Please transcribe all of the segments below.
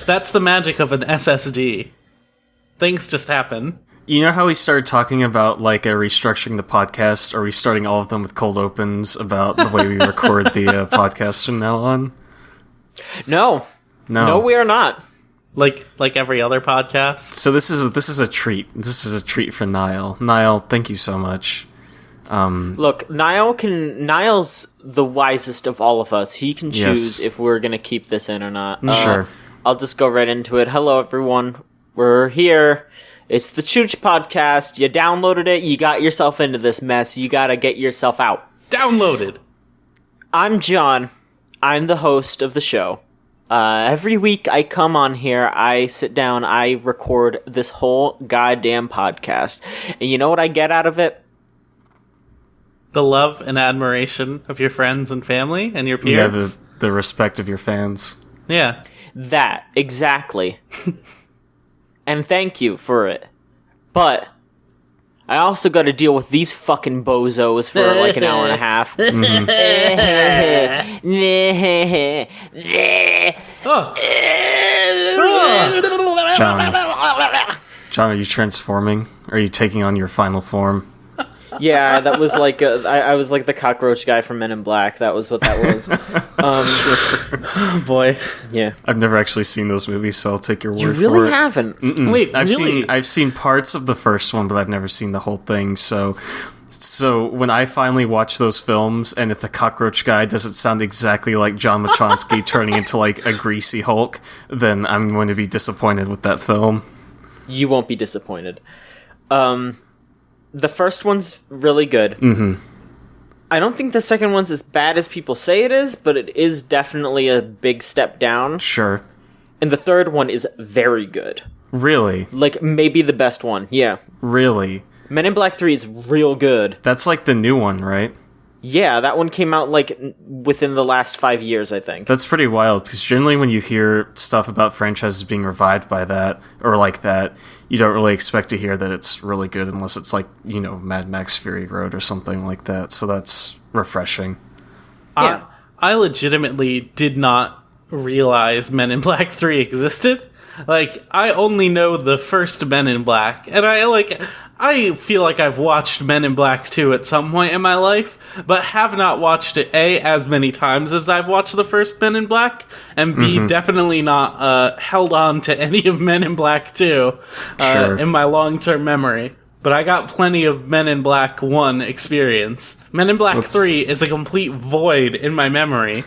That's the magic of an SSD. Things just happen. You know how we started talking about restructuring the podcast, or restarting all of them with cold opens about the way we record the podcast from now on? No, we are not. Like every other podcast. So this is a treat. This is a treat for Niall. Niall, thank you so much. Look, Niall's the wisest of all of us. He can choose if we're gonna keep this in or not. Sure. I'll just go right into it. Hello, everyone. We're here. It's the Chooch Podcast. You downloaded it. You got yourself into this mess. You gotta get yourself out. Downloaded. I'm John. I'm the host of the show. Every week I come on here, I sit down, I record this whole goddamn podcast. And you know what I get out of it? The love and admiration of your friends and family and your peers. Yeah, the respect of your fans. Yeah. That, exactly. And thank you for it. But I also got to deal with these fucking bozos for like an hour and a half. John, are you transforming? Are you taking on your final form? Yeah, that was like I was like the cockroach guy from Men in Black. That was what that was. Oh boy. Yeah. I've never actually seen those movies, so I'll take your word for it. You really haven't? Wait, I've seen parts of the first one, but I've never seen the whole thing. So when I finally watch those films, and if the cockroach guy doesn't sound exactly like John Machonsky turning into like a greasy Hulk, then I'm going to be disappointed with that film. You won't be disappointed. The first one's really good. Mm-hmm. I don't think the second one's as bad as people say it is, but it is definitely a big step down. Sure. And the third one is very good. Really? Like, maybe the best one, yeah. Really? Men in Black 3 is real good. That's like the new one, right? Yeah, that one came out, like, within the last 5 years, I think. That's pretty wild, because generally when you hear stuff about franchises being revived by that, or like that, you don't really expect to hear that it's really good unless it's like, Mad Max Fury Road or something like that, so that's refreshing. Yeah. I legitimately did not realize Men in Black 3 existed. Like, I only know the first Men in Black, and I feel like I've watched Men in Black 2 at some point in my life, but have not watched it, A, as many times as I've watched the first Men in Black, and B, definitely not held on to any of Men in Black 2 in my long-term memory. But I got plenty of Men in Black 1 experience. Men in Black 3 is a complete void in my memory.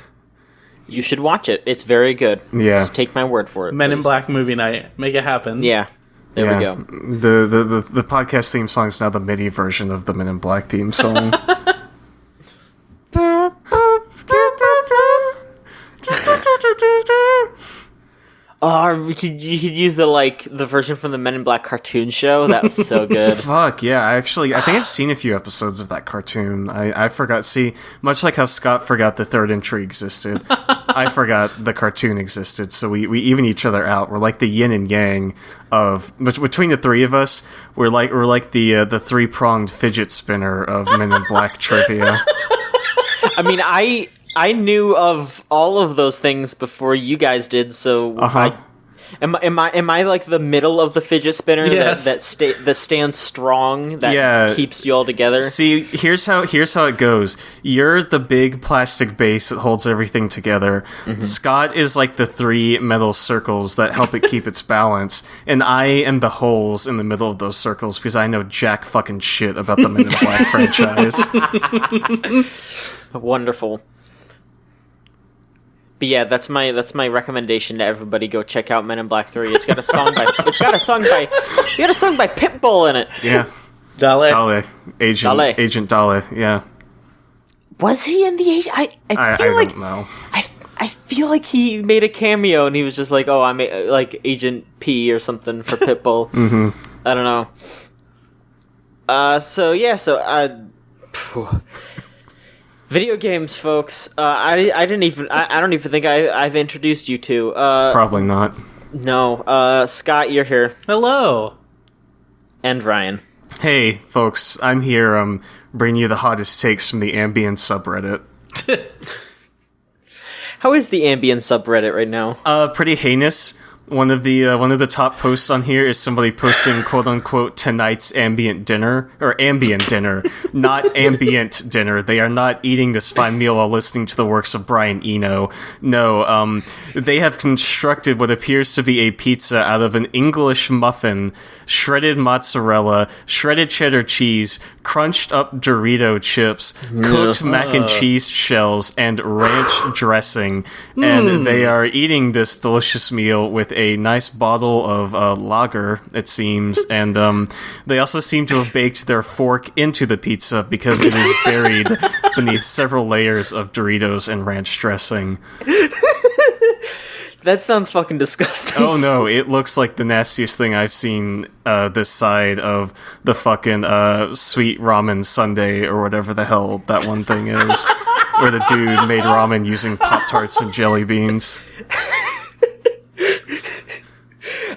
You should watch it. It's very good. Yeah. Just take my word for it, Men in please. Black movie night. Make it happen. Yeah. There we go. The podcast theme song is now the MIDI version of the Men in Black theme song. Oh, you could use the version from the Men in Black cartoon show. That was so good. Fuck, yeah. I think I've seen a few episodes of that cartoon. I forgot. See, much like how Scott forgot the third entry existed, I forgot the cartoon existed, so we even each other out. We're like the yin and yang of... Between the three of us, we're like the three-pronged fidget spinner of Men in Black trivia. I mean, I knew of all of those things before you guys did, so am I like the middle of the fidget spinner that stands strong, that keeps you all together? See, here's how it goes. You're the big plastic base that holds everything together. Mm-hmm. Scott is like the three metal circles that help it keep its balance, and I am the holes in the middle of those circles because I know jack fucking shit about the Men in Black franchise. Wonderful. But yeah, that's my recommendation to everybody. Go check out Men in Black 3. It's got a song by Pitbull in it. Yeah. Dale. Agent Dale, yeah. Was he in the Agent? I don't know. I feel like he made a cameo and he was just like, oh, I'm like Agent P or something for Pitbull. Mm-hmm. I don't know. Video games, folks. I don't even think I've introduced you to. Probably not. No. Scott, you're here. Hello. And Ryan. Hey, folks. I'm here. Bringing you the hottest takes from the Ambien subreddit. How is the Ambien subreddit right now? Pretty heinous. One of the top posts on here is somebody posting "quote unquote" tonight's ambient dinner or ambient dinner, not ambient dinner. They are not eating this fine meal while listening to the works of Brian Eno. No, they have constructed what appears to be a pizza out of an English muffin, shredded mozzarella, shredded cheddar cheese, crunched up Dorito chips, cooked mac and cheese shells, and ranch dressing. And they are eating this delicious meal with a nice bottle of lager, it seems, and they also seem to have baked their fork into the pizza because it is buried beneath several layers of Doritos and ranch dressing. That sounds fucking disgusting. Oh no, it looks like the nastiest thing I've seen this side of the fucking sweet ramen sundae or whatever the hell that one thing is, where the dude made ramen using Pop-Tarts and jelly beans.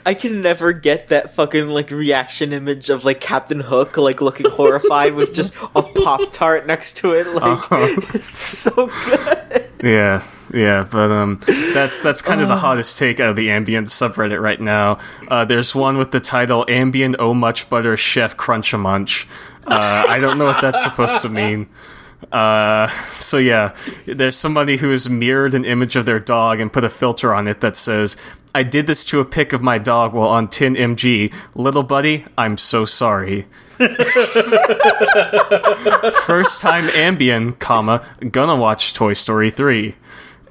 I can never get that fucking, like, reaction image of, like, Captain Hook, like, looking horrified with just a Pop-Tart next to it. Like, it's so good. Yeah, but that's kind of the hottest take out of the Ambien subreddit right now. There's one with the title Ambien Oh Much Butter Chef Crunch-a-Munch. I don't know what that's supposed to mean. So yeah, there's somebody who has mirrored an image of their dog and put a filter on it that says, "I did this to a pic of my dog while on 10 mg. Little buddy, I'm so sorry." First time Ambien, comma, gonna watch Toy Story 3.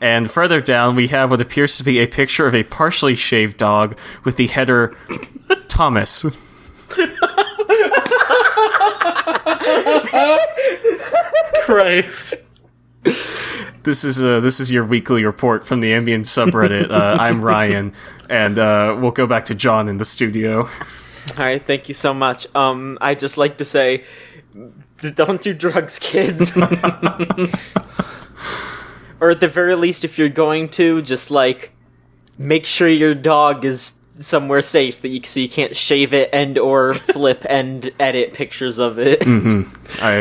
And further down, we have what appears to be a picture of a partially shaved dog with the header, Thomas. Christ. This is your weekly report from the Ambien subreddit. I'm Ryan, and we'll go back to John in the studio. All right, thank you so much. I just like to say, don't do drugs, kids. Or at the very least, if you're going to, just, like, make sure your dog is somewhere safe so you can't shave it and or flip and edit pictures of it. Mm-hmm. I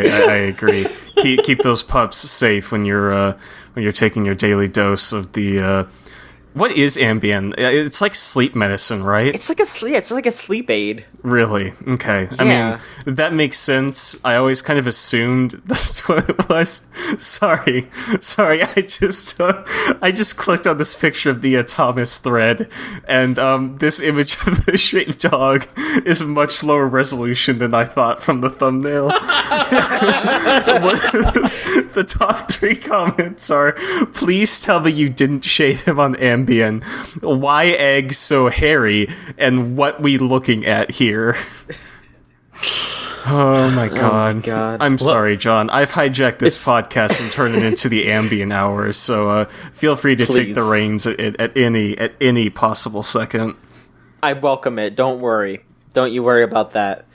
agree. Keep those pups safe when you're taking your daily dose of the what is Ambien? It's like sleep medicine, right? It's like a sleep aid. Really? Okay. Yeah. I mean, that makes sense. I always kind of assumed that's what it was. Sorry. I just clicked on this picture of the Thomas thread, and this image of the shaved dog is much lower resolution than I thought from the thumbnail. The top 3 comments are, "Please tell me you didn't shave him on Ambien. Why eggs so hairy? And what we looking at here?" Oh my god. I'm sorry, John. I've hijacked this podcast and turned it into the Ambien hours, so feel free to take the reins at any possible second. I welcome it. Don't worry. Don't you worry about that.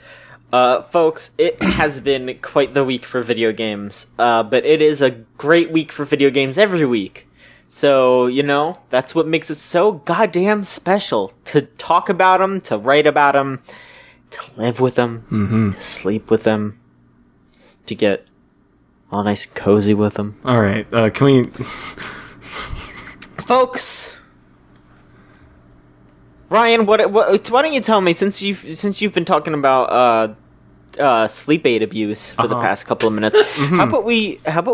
Folks, it has been quite the week for video games, but it is a great week for video games every week. So, that's what makes it so goddamn special. To talk about them, to write about them, to live with them, to sleep with them, to get all nice and cozy with them. Alright, can we... Folks! Ryan, why don't you tell me, since you've been talking about sleep aid abuse for the past couple of minutes, how about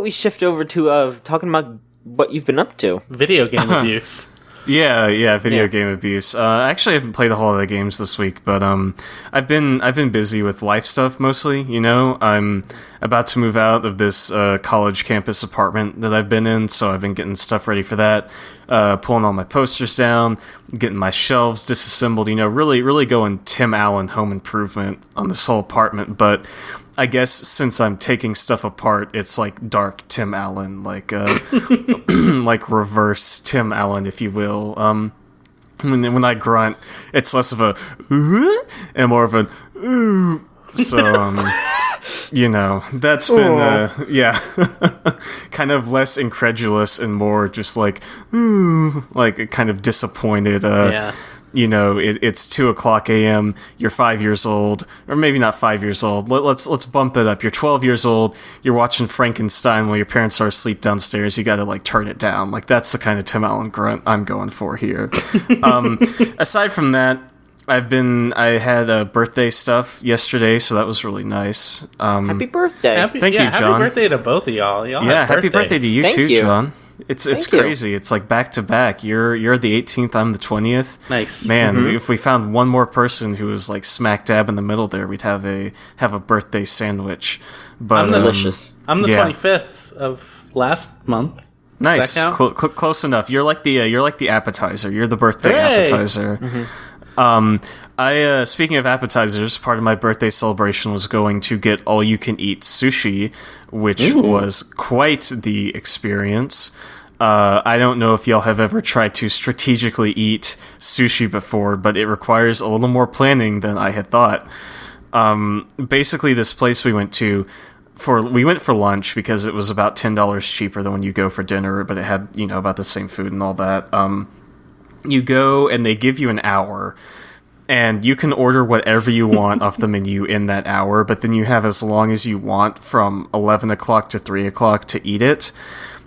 we shift over to talking about what you've been up to? Video game abuse. Yeah, video game abuse. Actually, I haven't played a whole lot of games this week, but I've been busy with life stuff mostly. I'm about to move out of this college campus apartment that I've been in, so I've been getting stuff ready for that, pulling all my posters down, getting my shelves disassembled. Really going Tim Allen Home Improvement on this whole apartment, but I guess since I'm taking stuff apart, it's like dark Tim Allen, like like reverse Tim Allen, if you will. When I grunt, it's less of a and more of an ooh. So that's been kind of less incredulous and more just like ooh, like kind of disappointed. it's 2:00 a.m. You're 5 years old, or maybe not 5 years old. Let's bump that up. You're 12 years old. You're watching Frankenstein while your parents are asleep downstairs. You got to like turn it down. Like that's the kind of Tim Allen grunt I'm going for here. Aside from that, I had a birthday stuff yesterday, so that was really nice. Happy birthday! Thank you, John. Happy birthday to both of y'all. Happy birthday to you Thank too, you. John. It's crazy. It's like back to back. You're the 18th. I'm the 20th. Nice, man. If we found one more person who was like smack dab in the middle there, we'd have a birthday sandwich. But delicious. I'm the 25th of last month. Nice, close enough. You're like the appetizer. You're the birthday appetizer. Speaking of appetizers, part of my birthday celebration was going to get all-you-can-eat sushi, which was quite the experience. I don't know if y'all have ever tried to strategically eat sushi before, but it requires a little more planning than I had thought. Basically, this place we went for lunch because it was about $10 cheaper than when you go for dinner, but it had, about the same food and all that. You go and they give you an hour, and you can order whatever you want off the menu in that hour, but then you have as long as you want from 11 o'clock to 3 o'clock to eat it.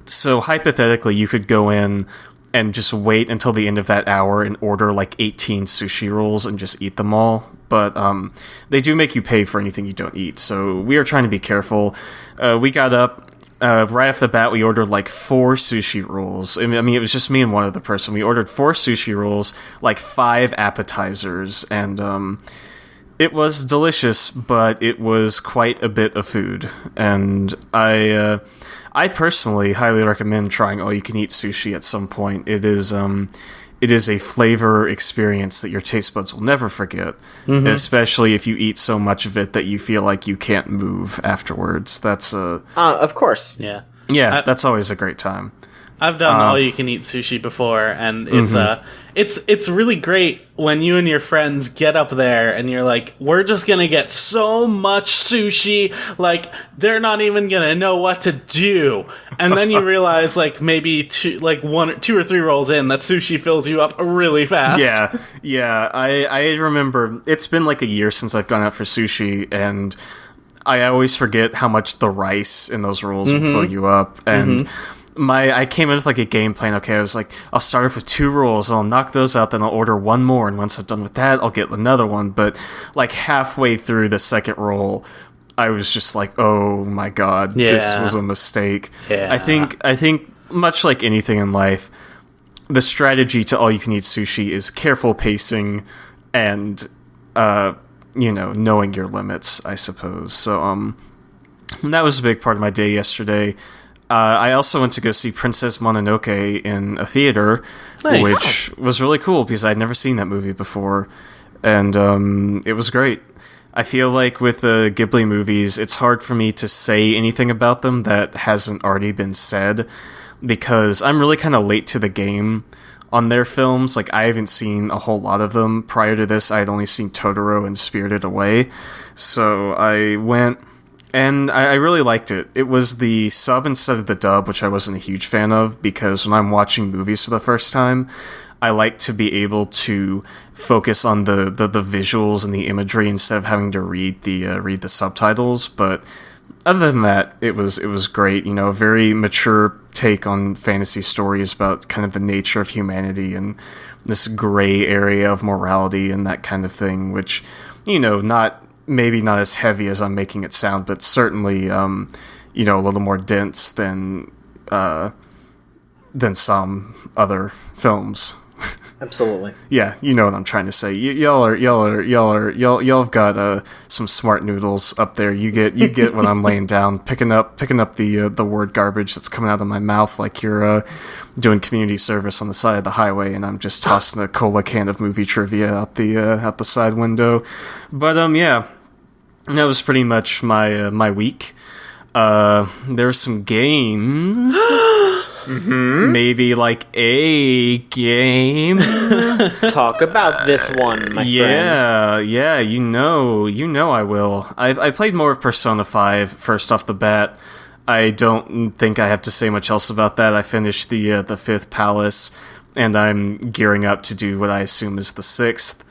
So hypothetically, you could go in and just wait until the end of that hour and order like 18 sushi rolls and just eat them all. But they do make you pay for anything you don't eat, so we are trying to be careful. We got up. Right off the bat, we ordered like 4 sushi rolls. I mean, it was just me and one other person. We ordered 4 sushi rolls, like 5 appetizers, and it was delicious, but it was quite a bit of food. And I personally highly recommend trying all-you-can-eat sushi at some point. It is a flavor experience that your taste buds will never forget, especially if you eat so much of it that you feel like you can't move afterwards. That's of course. Yeah. That's always a great time. I've done all-you-can-eat sushi before, and it's really great when you and your friends get up there and you're like, we're just gonna get so much sushi, like they're not even gonna know what to do, and then you realize like maybe 2 or 3 rolls in, that sushi fills you up really fast. Yeah. I remember it's been like a year since I've gone out for sushi, and I always forget how much the rice in those rolls will fill you up, and I came in with like a game plan. Okay, I was like, I'll start off with 2 rolls, and I'll knock those out, then I'll order 1 more, and once I'm done with that, I'll get another one. But like halfway through the second roll, I was just like, oh my god, this was a mistake. Yeah. I think much like anything in life, the strategy to all-you-can-eat sushi is careful pacing and knowing your limits, I suppose. So that was a big part of my day yesterday. I also went to go see Princess Mononoke in a theater, which was really cool because I'd never seen that movie before, and it was great. I feel like with the Ghibli movies, it's hard for me to say anything about them that hasn't already been said, because I'm really kind of late to the game on their films. Like, I haven't seen a whole lot of them. Prior to this, I had only seen Totoro and Spirited Away, so I went... And I really liked it. It was the sub instead of the dub, which I wasn't a huge fan of, because when I'm watching movies for the first time, I like to be able to focus on the visuals and the imagery instead of having to read the subtitles. But other than that, it was great. A very mature take on fantasy stories about kind of the nature of humanity and this gray area of morality and that kind of thing, which, maybe not as heavy as I'm making it sound, but certainly, a little more dense than some other films. Absolutely. Yeah, you know what I'm trying to say. Y'all have got some smart noodles up there. You get when I'm laying down, picking up the word garbage that's coming out of my mouth like you're doing community service on the side of the highway, and I'm just tossing a cola can of movie trivia out the side window. But yeah. That was pretty much my week. There's some games. Maybe like a game. Talk about this one, my friend. Yeah, you know I will. I played more of Persona 5 first off the bat. I don't think I have to say much else about that. I finished the 5th Palace. and I'm gearing up to do what I assume is the 6th.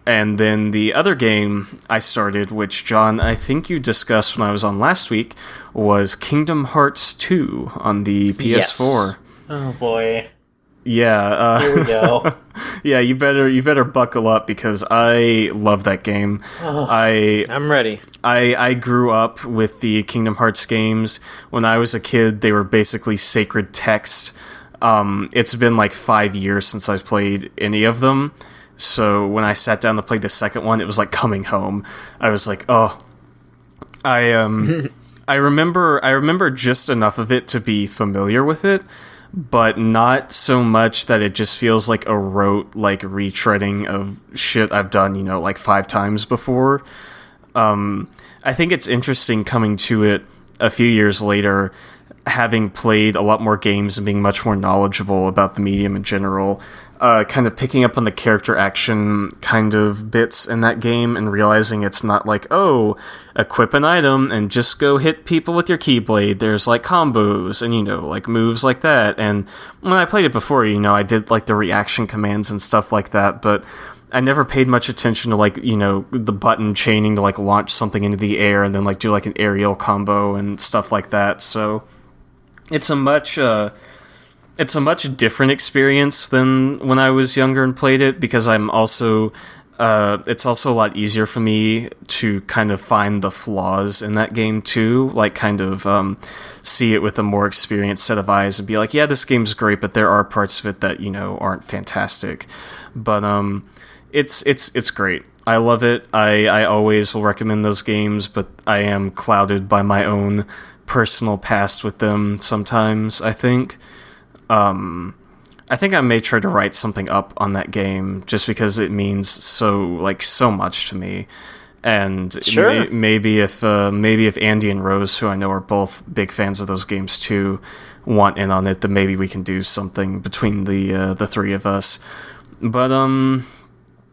And then the other game I started, which, John, I think you discussed when I was on last week, was Kingdom Hearts 2 on the PS4. Yes. Oh, boy. Yeah. Here we go. Yeah, you better buckle up because I love that game. Oh, I'm ready. I grew up with the Kingdom Hearts games. When I was a kid, they were basically sacred text. It's been like 5 years since I've played any of them. So when I sat down to play the second one, it was like coming home. I was like, oh, I remember just enough of it to be familiar with it, but not so much that it just feels like a rote, like retreading of shit I've done, like 5 times before. I think it's interesting coming to it a few years later, having played a lot more games and being much more knowledgeable about the medium in general, kind of picking up on the character action kind of bits in that game and realizing it's not like, oh, equip an item and just go hit people with your Keyblade. There's like combos and, like moves like that. And when I played it before, I did like the reaction commands and stuff like that, but I never paid much attention to like, the button chaining to like launch something into the air and then like do like an aerial combo and stuff like that. So it's a much different experience than when I was younger and played it, because I'm also it's also a lot easier for me to kind of find the flaws in that game too, like kind of see it with a more experienced set of eyes and be like, yeah, this game's great, but there are parts of it that aren't fantastic. But it's great. I love it. I always will recommend those games, but I am clouded by my own personal past with them sometimes, I think. I think I may try to write something up on that game just because it means so much to me. And sure. maybe if Andy and Rose, who I know are both big fans of those games too, want in on it, then maybe we can do something between the three of us. But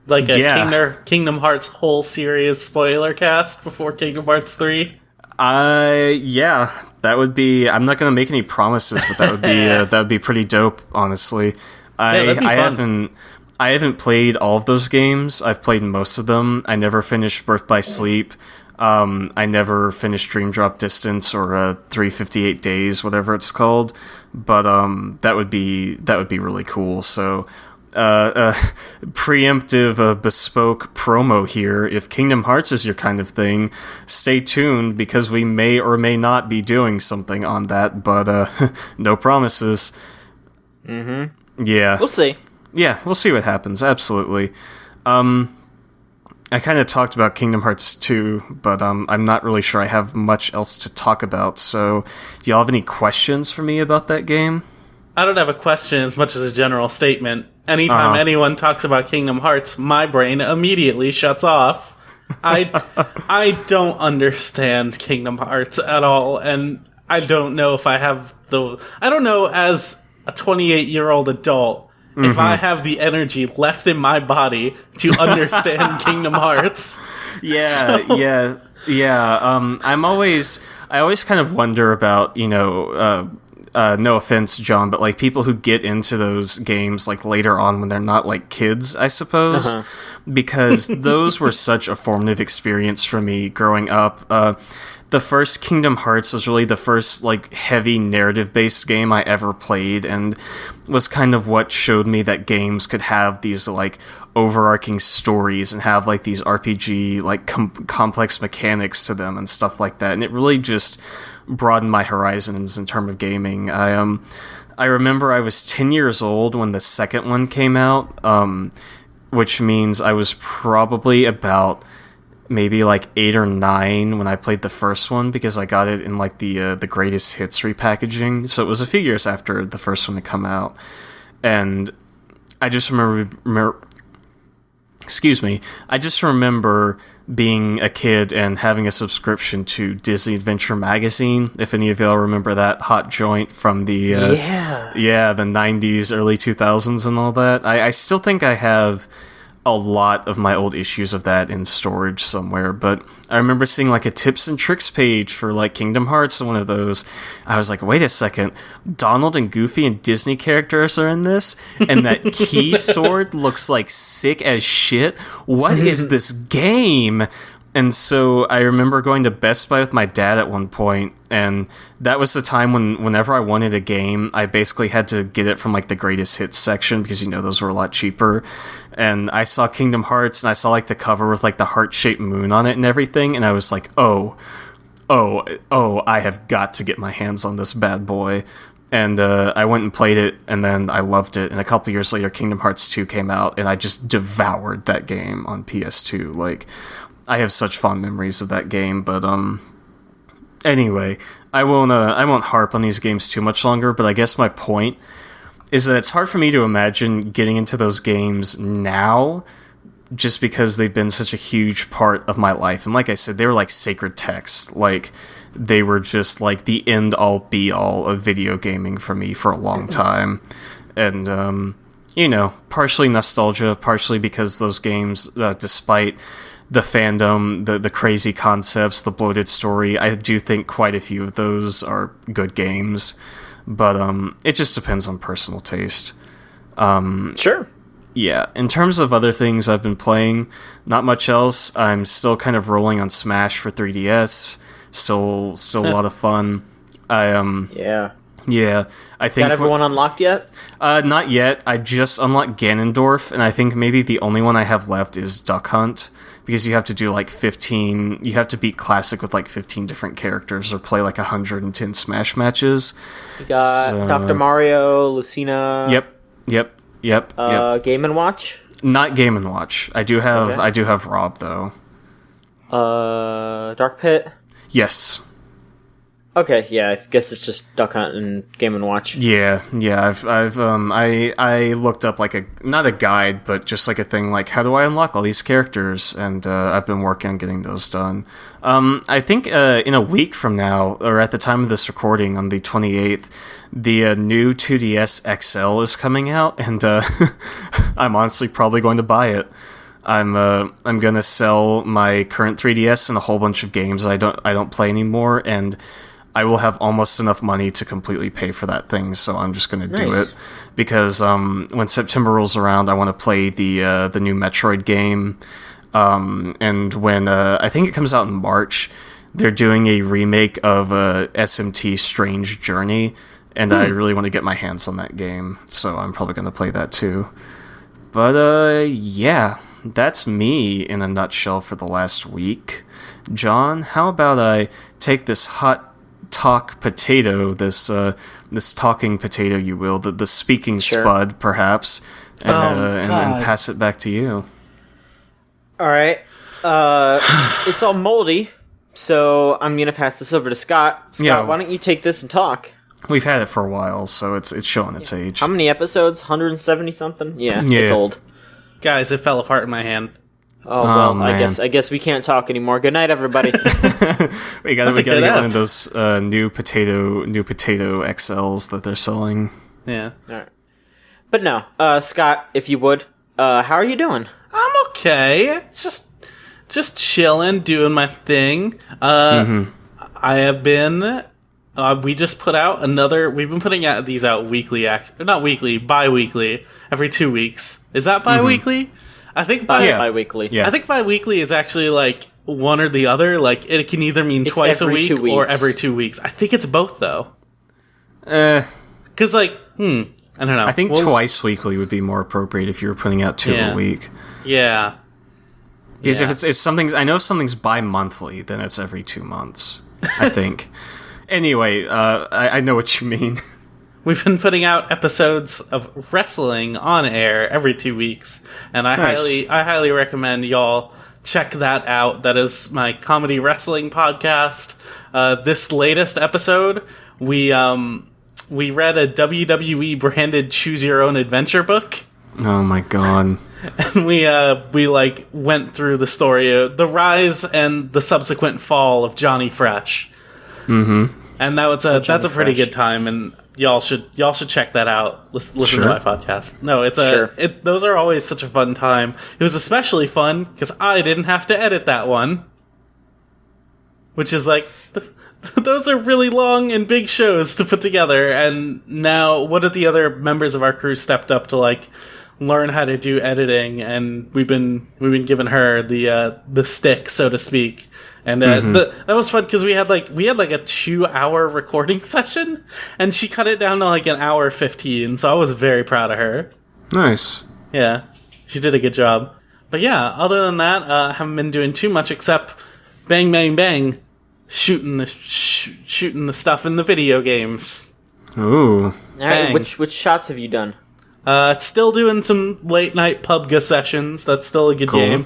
like a Kingdom Hearts whole series spoiler cast before Kingdom Hearts 3? Yeah, that would be. I'm not going to make any promises, but that would be pretty dope, honestly. That'd be fun. I haven't played all of those games. I've played most of them. I never finished Birth by Sleep. I never finished Dream Drop Distance or 358 Days, whatever it's called. But that would be really cool. So. Preemptive bespoke promo here. If Kingdom Hearts is your kind of thing, stay tuned because we may or may not be doing something on that, but no promises. Yeah, we'll see. Yeah, we'll see what happens. Absolutely. I kind of talked about Kingdom Hearts 2, but I'm not really sure I have much else to talk about. So do y'all have any questions for me about that game? I don't have a question as much as a general statement. Anytime anyone talks about Kingdom Hearts, my brain immediately shuts off. I don't understand Kingdom Hearts at all, and I don't know if I have I don't know, as a 28-year-old adult, if I have the energy left in my body to understand Kingdom Hearts. Yeah. I always kind of wonder about, no offense, John, but like people who get into those games like later on when they're not like kids, I suppose, because those were such a formative experience for me growing up. The first Kingdom Hearts was really the first like heavy narrative-based game I ever played, and was kind of what showed me that games could have these like overarching stories and have like these RPG like complex mechanics to them and stuff like that, and it really just broadened my horizons in terms of gaming. I remember I was 10 years old when the second one came out, which means I was probably about maybe like 8 or 9 when I played the first one, because I got it in like the greatest hits repackaging. So it was a few years after the first one had come out, and I just remember being a kid and having a subscription to Disney Adventure Magazine, if any of y'all remember that hot joint from the the 90s, early 2000s and all that. I still think I have a lot of my old issues of that in storage somewhere, but I remember seeing like a tips and tricks page for like Kingdom Hearts, one of those. I was like, wait a second, Donald and Goofy and Disney characters are in this, and that key sword looks like sick as shit. What is this game? And so I remember going to Best Buy with my dad at one point, and that was the time whenever I wanted a game, I basically had to get it from like the greatest hits section, because those were a lot cheaper. And I saw Kingdom Hearts, and I saw like the cover with like the heart-shaped moon on it and everything, and I was like, oh, I have got to get my hands on this bad boy. And I went and played it, and then I loved it. And a couple years later, Kingdom Hearts 2 came out, and I just devoured that game on PS2. Like, I have such fond memories of that game, but anyway, I won't harp on these games too much longer, but I guess my point is that it's hard for me to imagine getting into those games now, just because they've been such a huge part of my life. And like I said, they were like sacred text. Like, they were just like the end-all be-all of video gaming for me for a long time. And partially nostalgia, partially because those games, despite the fandom, the crazy concepts, the bloated story, I do think quite a few of those are good games, but it just depends on personal taste. Sure. Yeah, in terms of other things I've been playing, not much else. I'm still kind of rolling on Smash for 3DS. Still a lot of fun. Yeah, I think... Got everyone unlocked yet? Not yet. I just unlocked Ganondorf, and I think maybe the only one I have left is Duck Hunt, because you have to do like 15... You have to beat Classic with like 15 different characters, or play like 110 Smash matches. You got Dr. Mario, Lucina... Yep. Game & Watch? Not Game & Watch. I do have Rob, though. Dark Pit? Yes. Okay, yeah, I guess it's just Duck Hunt and Game & Watch. Yeah. I looked up like not a guide, but just like a thing like, how do I unlock all these characters? And I've been working on getting those done. I think in a week from now, or at the time of this recording on the 28th, the new 2DS XL is coming out, and I'm honestly probably going to buy it. I'm gonna sell my current 3DS and a whole bunch of games I don't play anymore, and I will have almost enough money to completely pay for that thing, so I'm just going to do it. Because when September rolls around, I want to play the new Metroid game. And when I think it comes out in March, they're doing a remake of SMT Strange Journey, and I really want to get my hands on that game, so I'm probably going to play that too. But yeah, that's me in a nutshell for the last week. John, how about I take this hot talk potato, this talking potato, you will, the speaking spud, perhaps, and pass it back to you. All right. It's all moldy, so I'm gonna pass this over to Scott. Scott, why don't you take this and talk? We've had it for a while, so it's showing its age. How many episodes? 170 something? Yeah, it's old. Guys, it fell apart in my hand. Oh well, man. I guess we can't talk anymore. Good night, everybody. we gotta get one of those new potato XLs that they're selling. Yeah. All right. But no, Scott, if you would, how are you doing? I'm okay. Just chilling, doing my thing. I have been. We just put out another. We've been putting these out weekly. Not weekly, bi-weekly. Every 2 weeks. Is that bi-weekly? I think bi-weekly. Yeah. I think bi-weekly is actually like one or the other. Like it can either mean twice a week or every 2 weeks. I think it's both though. Because I don't know. I think twice weekly would be more appropriate if you were putting out 2 a week. Yeah. Because if something's bi-monthly, then it's every 2 months. I think. Anyway, I know what you mean. We've been putting out episodes of wrestling on air every 2 weeks, and I highly recommend y'all check that out. That is my comedy wrestling podcast. This latest episode, we read a WWE branded Choose Your Own Adventure book. Oh my god. And we went through the story of the rise and the subsequent fall of Johnny Fresh. Mm-hmm. And that's a pretty good time, and y'all should check that out. Listen Sure. to my podcast. No, Sure. those are always such a fun time. It was especially fun because I didn't have to edit that one, which is like those are really long and big shows to put together. And now, one of the other members of our crew stepped up to like learn how to do editing, and we've been giving her the stick, so to speak. And that was fun because we had like a 2-hour recording session, and she cut it down to like an hour 15. So I was very proud of her. Nice. Yeah, she did a good job. But yeah, other than that, I haven't been doing too much except bang, bang, bang, shooting the stuff in the video games. Ooh. All right, which shots have you done? Still doing some late night PUBG sessions. That's still a good game.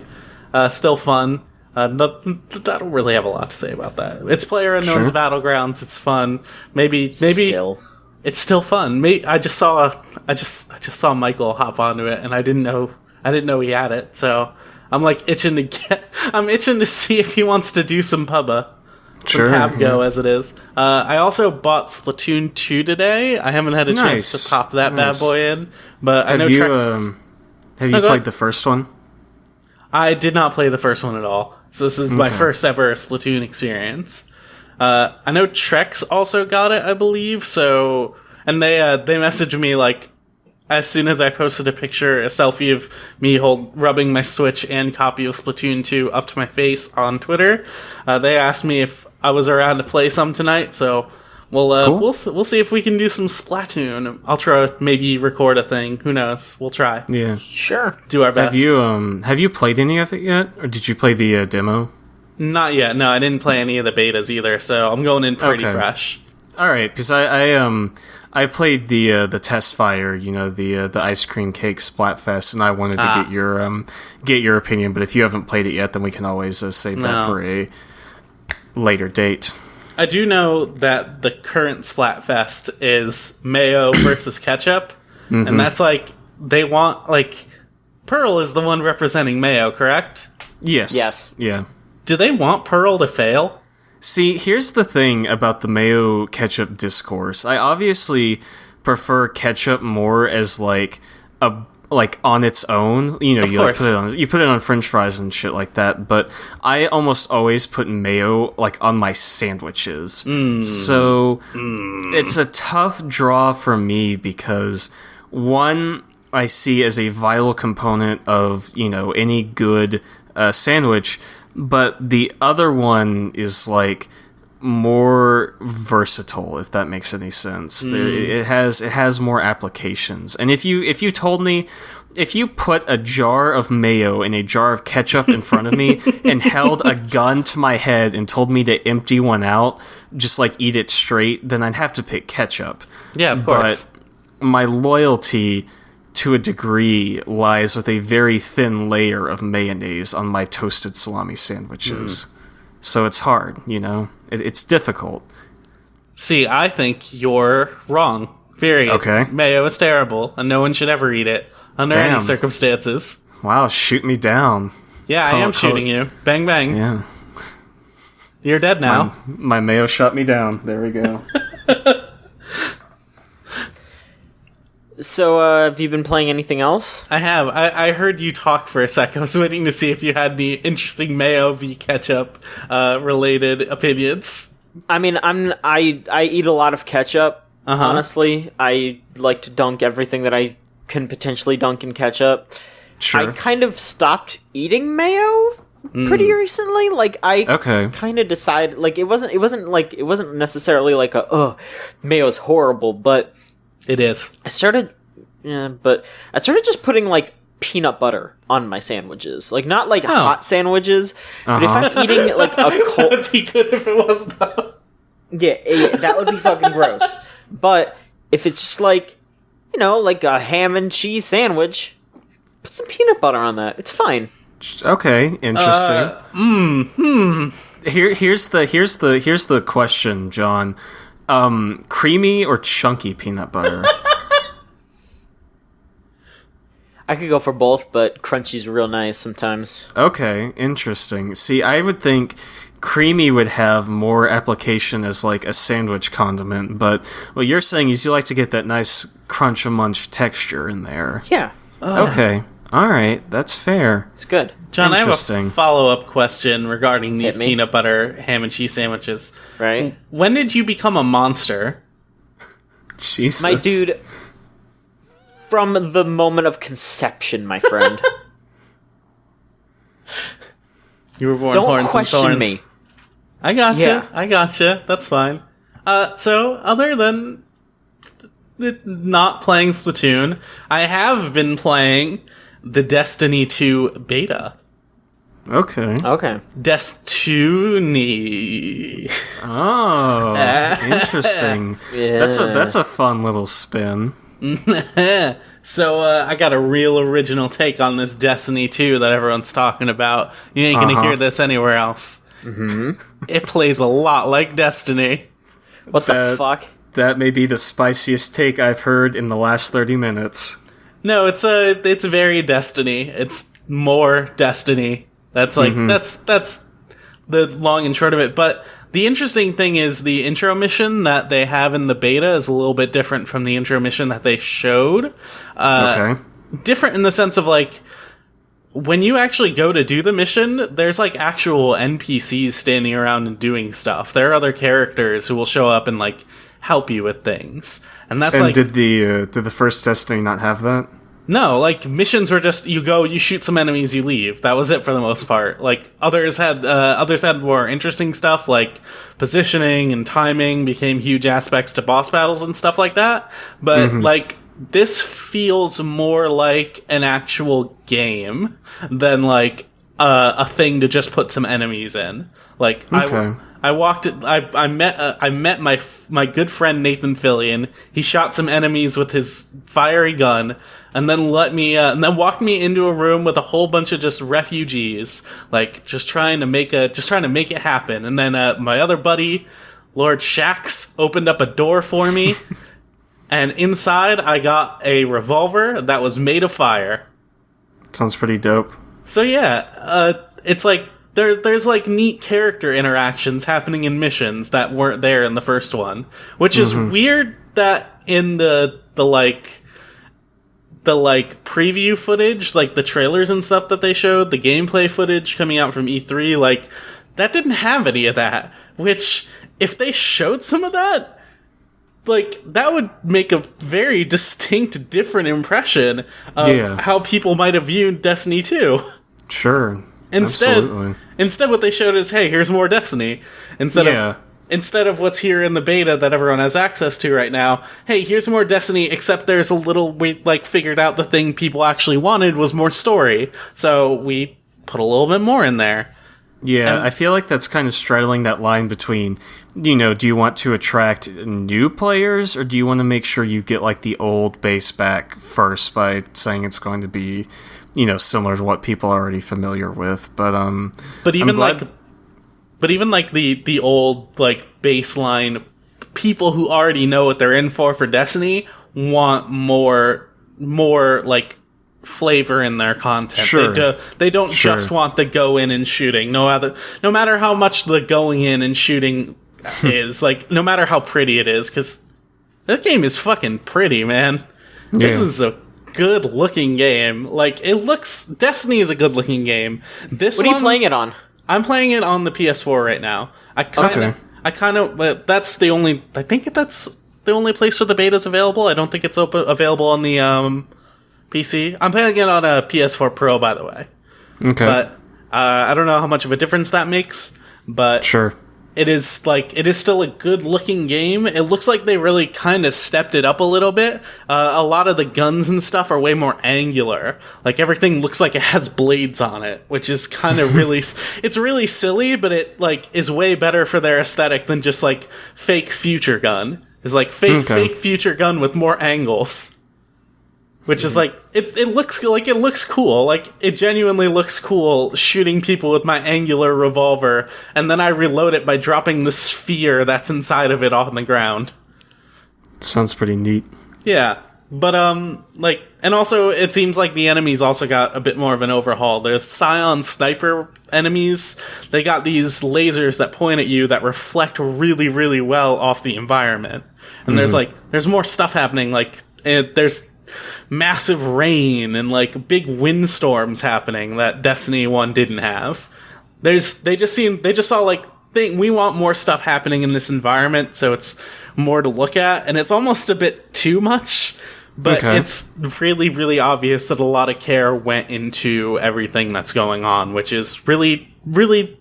Still fun. I don't really have a lot to say about that. It's PlayerUnknown's Battlegrounds. It's fun. Maybe Still. it's still fun. I just saw Michael hop onto it, and I didn't know he had it. So I'm like itching to see if he wants to do some PUBG. Sure. PABGO as it is. I also bought Splatoon 2 today. I haven't had a chance to pop that bad boy in, but I know Trex. Have you played the first one? I did not play the first one at all, so this is my first ever Splatoon experience. I know Trex also got it, I believe. So, and they messaged me like as soon as I posted a selfie of me rubbing my Switch and copy of Splatoon 2 up to my face on Twitter. They asked me if I was around to play some tonight, so we'll see if we can do some Splatoon. I'll try maybe record a thing. Who knows? We'll try. Yeah. Sure. Do our best. Have you played any of it yet, or did you play the demo? Not yet. No, I didn't play any of the betas either, so I'm going in pretty fresh. All right, because I played the test fire, the ice cream cake Splatfest, and I wanted to get your opinion. But if you haven't played it yet, then we can always save that for a later date. I do know that the current Splatfest is mayo versus ketchup, and that's like they want like Pearl is the one representing mayo, correct? Yes. Yeah. Do they want Pearl to fail? See, here's the thing about the mayo ketchup discourse. I obviously prefer ketchup more as like on its own. You put it on French fries and shit like that. But I almost always put mayo like on my sandwiches. So it's a tough draw for me because one I see as a vital component of any good sandwich. But the other one is like more versatile, if that makes any sense. It has more applications. And if you told me, if you put a jar of mayo and a jar of ketchup in front of me and held a gun to my head and told me to empty one out, just like eat it straight, then I'd have to pick ketchup. Yeah, of course. But my loyalty to a degree lies with a very thin layer of mayonnaise on my toasted salami sandwiches. So it's hard, it's difficult. See, I think you're wrong. Period. Okay. Mayo is terrible, and no one should ever eat it under any circumstances. Wow, shoot me down. Yeah, I am shooting you. Bang, bang. Yeah. You're dead now. My mayo shot me down. There we go. So, have you been playing anything else? I have. I heard you talk for a sec. I was waiting to see if you had any interesting mayo v ketchup related opinions. I mean, I eat a lot of ketchup. Honestly, I like to dunk everything that I can potentially dunk in ketchup. Sure. I kind of stopped eating mayo pretty recently. Like I kind of decided, like it wasn't necessarily like mayo's horrible, but it is. I started just putting like peanut butter on my sandwiches, like not like hot sandwiches, but if I'm eating like a cold, that'd be good if it was though. Yeah, that would be fucking gross. But if it's just like, like a ham and cheese sandwich, put some peanut butter on that. It's fine. Okay, interesting. Here's the question, John. Creamy or chunky peanut butter? I could go for both, but crunchy's real nice sometimes. Okay, interesting. See, I would think creamy would have more application as like a sandwich condiment, but what you're saying is you like to get that nice crunch and munch texture in there. Yeah. Okay. All right. That's fair. It's good. John, I have a follow-up question regarding these peanut butter ham and cheese sandwiches. Right. When did you become a monster? Jesus. My dude, from the moment of conception, my friend. You were born Don't horns and question thorns. me. I gotcha. Yeah. I gotcha. That's fine. So, other than not playing Splatoon, I have been playing the Destiny 2 beta. Okay. Destiny. Oh, interesting. Yeah. That's a fun little spin. So I got a real original take on this Destiny 2 that everyone's talking about. You ain't gonna hear this anywhere else. Mm-hmm. It plays a lot like Destiny. What the fuck? That may be the spiciest take I've heard in the last 30 minutes. No, it's very Destiny. It's more Destiny. That's like that's the long and short of it. But the interesting thing is the intro mission that they have in the beta is a little bit different from the intro mission that they showed. Okay. Different in the sense of like when you actually go to do the mission, there's like actual NPCs standing around and doing stuff. There are other characters who will show up and like help you with things. And that's like did the first Destiny not have that? No, like missions were just you go, you shoot some enemies, you leave. That was it for the most part. Like others had more interesting stuff, like positioning and timing became huge aspects to boss battles and stuff like that. But like this feels more like an actual game than like a thing to just put some enemies in. Like I walked. I met my good friend Nathan Fillion. He shot some enemies with his fiery gun, and then walked me into a room with a whole bunch of just refugees, like just trying to make it happen. And then my other buddy, Lord Shax, opened up a door for me, and inside I got a revolver that was made of fire. Sounds pretty dope. So yeah, it's like. There's like neat character interactions happening in missions that weren't there in the first one, which is weird that in the preview footage, like the trailers and stuff that they showed, the gameplay footage coming out from E3, like that didn't have any of that, which if they showed some of that, like that would make a very distinct different impression of how people might have viewed Destiny 2. Sure. Instead, what they showed is, hey, here's more Destiny. Instead of what's here in the beta that everyone has access to right now, hey, here's more Destiny, except there's we figured out the thing people actually wanted was more story. So we put a little bit more in there. Yeah, I feel like that's kind of straddling that line between, do you want to attract new players, or do you want to make sure you get like the old base back first by saying it's going to be, similar to what people are already familiar with. But even the old like baseline people who already know what they're in for Destiny want more like flavor in their content. Sure. They don't just want the go in and shooting. No matter how much the going in and shooting is, like no matter how pretty it is, because that game is fucking pretty, man. Yeah. This is a good looking game. Like Destiny is a good looking game. What are you playing it on? I'm playing it on the PS4 right now. I think that's the only place where the beta's available. I don't think it's available on the PC. I'm playing it on a PS4 Pro, by the way. Okay. But I don't know how much of a difference that makes, but sure. It is still a good looking game. It looks like they really kind of stepped it up a little bit. A lot of the guns and stuff are way more angular. Like everything looks like it has blades on it, which is kind of really, it's really silly, but it like is way better for their aesthetic than just like fake future gun. It's like fake future gun with more angles. Which is like it looks cool. Like it genuinely looks cool shooting people with my angular revolver, and then I reload it by dropping the sphere that's inside of it on the ground. Sounds pretty neat. Yeah. But and also it seems like the enemies also got a bit more of an overhaul. There's Scion sniper enemies. They got these lasers that point at you that reflect really, really well off the environment. And there's more stuff happening. Like there's massive rain and like big windstorms happening that Destiny 1 didn't have. They just saw like we want more stuff happening in this environment, so it's more to look at, and it's almost a bit too much. But it's really, really obvious that a lot of care went into everything that's going on, which is really, really,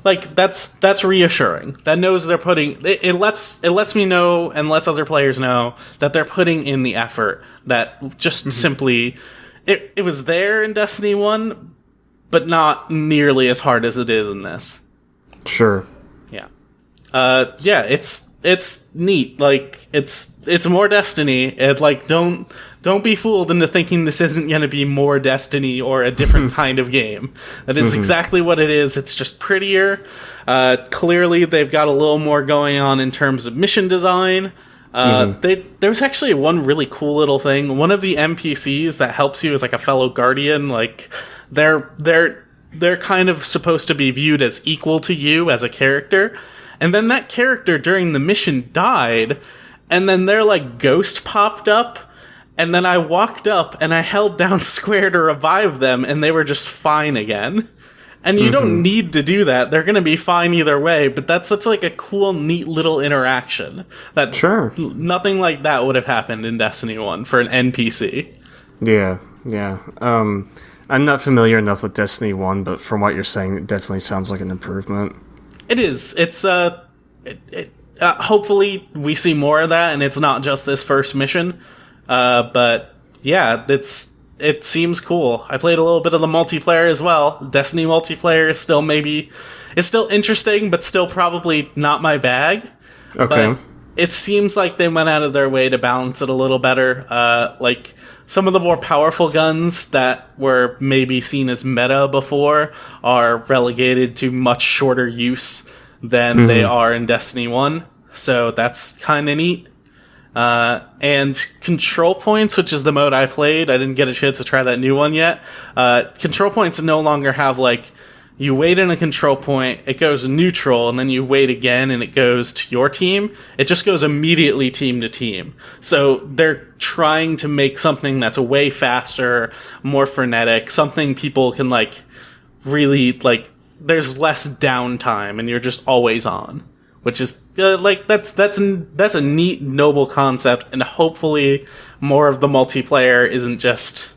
like, that's reassuring. That knows they're putting it lets me know and lets other players know that they're putting in the effort. That just simply it was there in Destiny 1, but not nearly as hard as it is in this. Sure. Yeah. It's neat. Like it's more Destiny. It like don't be fooled into thinking this isn't going to be more Destiny or a different kind of game. That is exactly what it is. It's just prettier. Clearly, they've got a little more going on in terms of mission design. There's actually one really cool little thing. One of the NPCs that helps you is like a fellow guardian. Like they're kind of supposed to be viewed as equal to you as a character. And then that character during the mission died, and then their like ghost popped up, and then I walked up and I held down square to revive them, and they were just fine again. And you don't need to do that. They're going to be fine either way, but that's such like a cool, neat little interaction that nothing like that would have happened in Destiny 1 for an NPC. Yeah. I'm not familiar enough with Destiny 1, but from what you're saying, it definitely sounds like an improvement. It is. It's hopefully we see more of that, and it's not just this first mission. But yeah, it seems cool. I played a little bit of the multiplayer as well. Destiny multiplayer is still interesting, but still probably not my bag. Okay. But it seems like they went out of their way to balance it a little better. Like some of the more powerful guns that were maybe seen as meta before are relegated to much shorter use than they are in Destiny 1. So that's kind of neat. And control points, which is the mode I played, I didn't get a chance to try that new one yet. Control points no longer have like, you wait in a control point, it goes neutral, and then you wait again and it goes to your team. It just goes immediately team to team. So they're trying to make something that's way faster, more frenetic, something people can like really like, there's less downtime and you're just always on. Which is like that's a neat, noble concept, and hopefully more of the multiplayer isn't just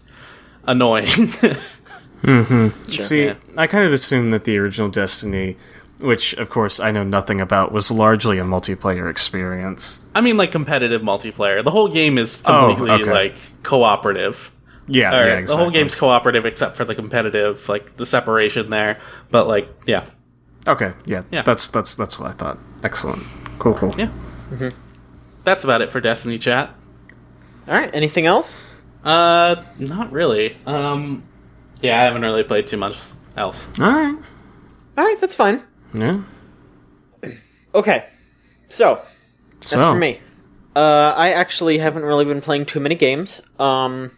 annoying. Sure. See, I kind of assumed that the original Destiny, which of course I know nothing about, was largely a multiplayer experience. I mean, like competitive multiplayer. The whole game is completely like cooperative. Yeah, exactly. The whole game's cooperative except for the competitive, like the separation there. But like, yeah. Okay, yeah. That's what I thought. Excellent. Cool. Yeah. That's about it for Destiny chat. All right. Anything else? Not really. Yeah, I haven't really played too much else. All right. That's fine. Yeah. Okay. So as for me, I actually haven't really been playing too many games. That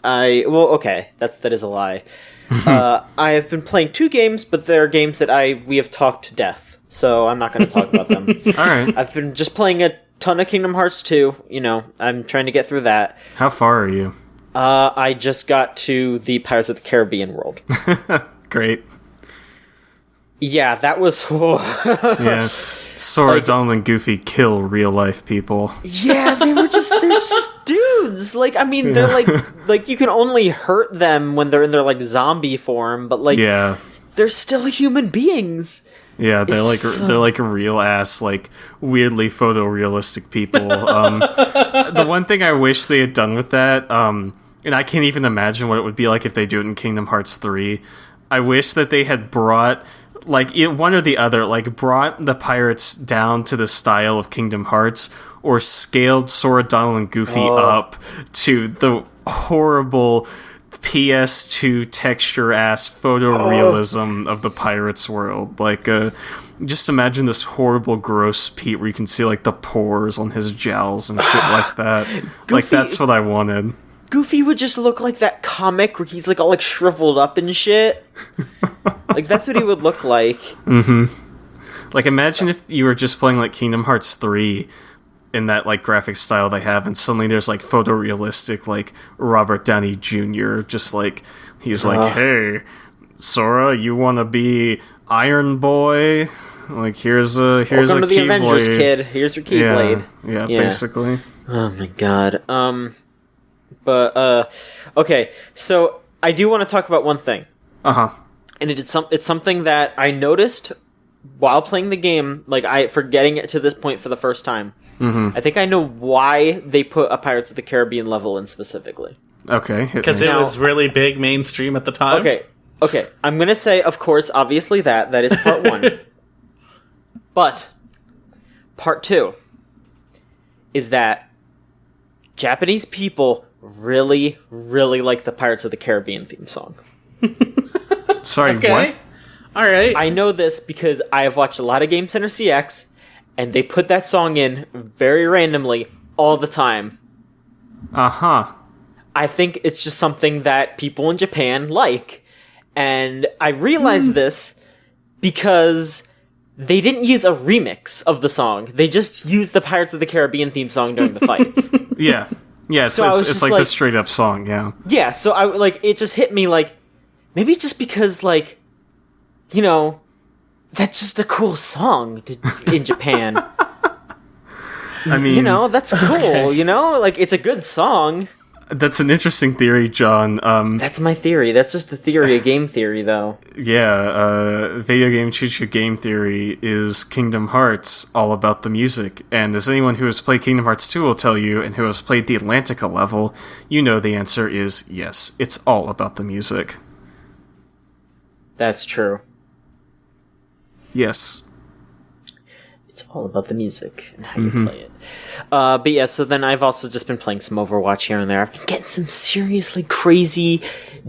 is a lie. I have been playing 2 games, but they're games that we have talked to death, so I'm not going to talk about them. Alright. I've been just playing a ton of Kingdom Hearts 2, I'm trying to get through that. How far are you? I just got to the Pirates of the Caribbean world. Great. Yeah, that was... Yeah. Sora, Donald, and Goofy kill real-life people. Yeah, they're just dudes. Like, I mean, they're like you can only hurt them when they're in their, like, zombie form, but, like, they're still human beings. Yeah, they're like real-ass, like, weirdly photorealistic people. The one thing I wish they had done with that, and I can't even imagine what it would be like if they do it in Kingdom Hearts 3, I wish that they had brought... like, one or the other, like, brought the pirates down to the style of Kingdom Hearts, or scaled Sora, Donald, and Goofy up to the horrible PS2 texture ass photorealism of the pirates world. Like, just imagine this horrible, gross Pete where you can see like the pores on his jowls and shit like that. Goofy, like, that's what I wanted. Goofy would just look like that comic where he's like all like shriveled up and shit. Like, that's what he would look like. Mm-hmm. Like, imagine if you were just playing like Kingdom Hearts 3 in that like graphic style they have, and suddenly there's like photorealistic like Robert Downey Jr. just like he's like, hey, Sora, you want to be Iron Boy? Like, here's a Welcome to the Keyblade. Avengers, kid. Here's your Keyblade. Yeah, basically. Oh my god. Okay. So I do want to talk about one thing. And it's something that I noticed while playing the game, like for getting it to this point for the first time. I think I know why they put a Pirates of the Caribbean level in specifically. Okay. Because it was really big mainstream at the time. Okay. I'm going to say, of course, obviously that is part one. But part two is that Japanese people really, really like the Pirates of the Caribbean theme song. Sorry, what? All right. I know this because I have watched a lot of Game Center CX, and they put that song in very randomly all the time. I think it's just something that people in Japan like. And I realized this because they didn't use a remix of the song. They just used the Pirates of the Caribbean theme song during the fights. Yeah, it's like the straight up song, yeah. Yeah, so it just hit me like, maybe it's just because, like, you know, that's just a cool song in Japan. I mean, you know, that's cool, okay. You know? Like, it's a good song. That's an interesting theory, John. That's my theory. That's just a theory, a game theory, though. Yeah, video game choo-choo game theory is Kingdom Hearts all about the music. And as anyone who has played Kingdom Hearts 2 will tell you, and who has played the Atlantica level, you know the answer is yes. It's all about the music. That's true. Yes. It's all about the music and how you play it. But yeah, so then I've also just been playing some Overwatch here and there. I've been getting some seriously crazy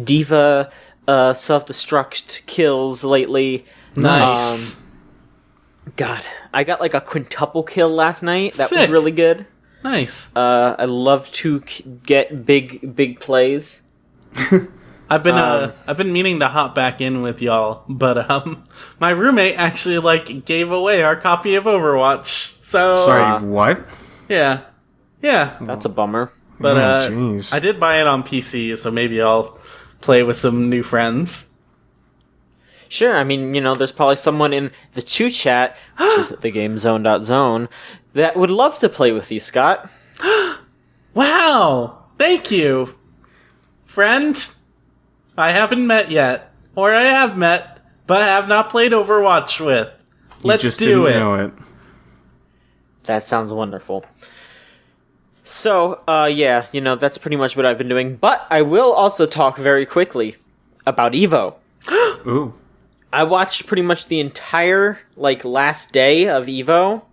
diva self-destruct kills lately. Nice. God, I got like a quintuple kill last night. That Sick. Was really good. Nice. I love to get big plays. I've been meaning to hop back in with y'all, but my roommate actually like gave away our copy of Overwatch. So sorry, what? Yeah. That's a bummer. But I did buy it on PC, so maybe I'll play with some new friends. Sure, I mean, you know, there's probably someone in the Chew chat, which is at thegamezone.zone, that would love to play with you, Scott. Wow! Thank you, friend. I haven't met yet, or I have met, but have not played Overwatch with. Let's do it. Know it. That sounds wonderful. So, yeah, you know, that's pretty much what I've been doing. But I will also talk very quickly about EVO. Ooh. I watched pretty much the entire, like, last day of EVO.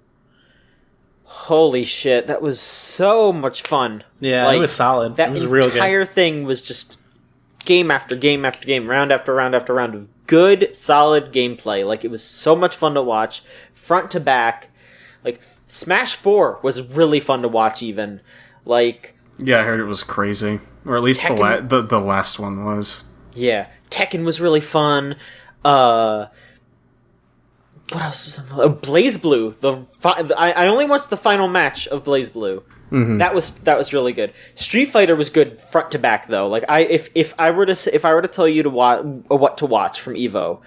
Holy shit, that was so much fun. Yeah, like, it was solid. It was real good. That entire thing was just game after game after game, round after round after round of good, solid gameplay. Like, it was so much fun to watch, front to back. Like, Smash 4 was really fun to watch, even. Like, yeah, I heard it was crazy. Or at least the last one was. Yeah. Tekken was really fun. What else was on Blaze Blue. I only watched the final match of Blaze Blue. Mm-hmm. That was really good. Street Fighter was good front to back though. Like if I were to tell you to what to watch from EVO,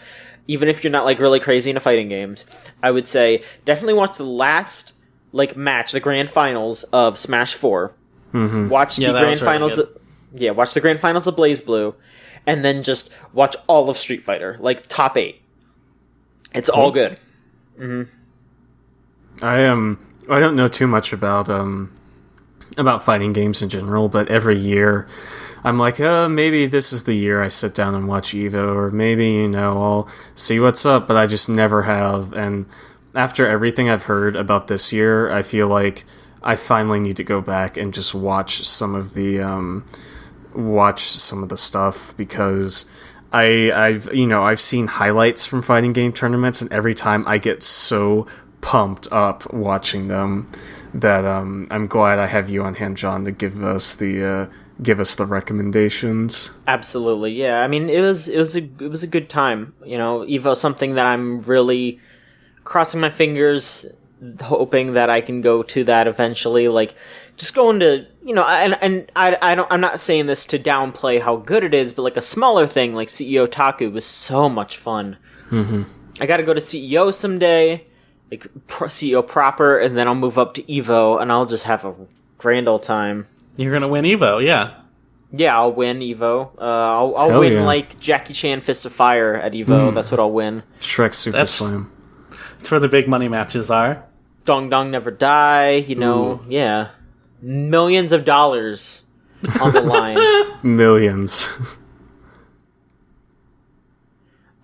even if you're not like really crazy into fighting games, I would say definitely watch the last like match, the grand finals of Smash 4. Mm-hmm. Watch the grand finals. Watch the grand finals of Blaze Blue, and then just watch all of Street Fighter, like top 8. It's all good. Mm-hmm. I don't know too much about fighting games in general, but every year I'm like, maybe this is the year I sit down and watch EVO, or maybe, I'll see what's up, but I just never have. And after everything I've heard about this year, I feel like I finally need to go back and just watch some of the watch some of the stuff because I've seen highlights from fighting game tournaments, and every time I get so pumped up watching them that I'm glad I have you on hand, John, to give us the recommendations. Absolutely, yeah. I mean, it was a good time. Evo, something that I'm really crossing my fingers, hoping that I can go to that eventually. Like, just going to, I'm not saying this to downplay how good it is, but like a smaller thing like CEO Taku was so much fun. Mm-hmm. I got to go to CEO someday, like CEO proper, and then I'll move up to Evo, and I'll just have a grand old time. You're gonna win Evo, yeah. Yeah, I'll win Evo. I'll win like Jackie Chan Fist of Fire at Evo. That's what I'll win. Shrek Super Slam. That's where the big money matches are. Dong Dong Never Die, yeah. Millions of dollars on the line. Millions.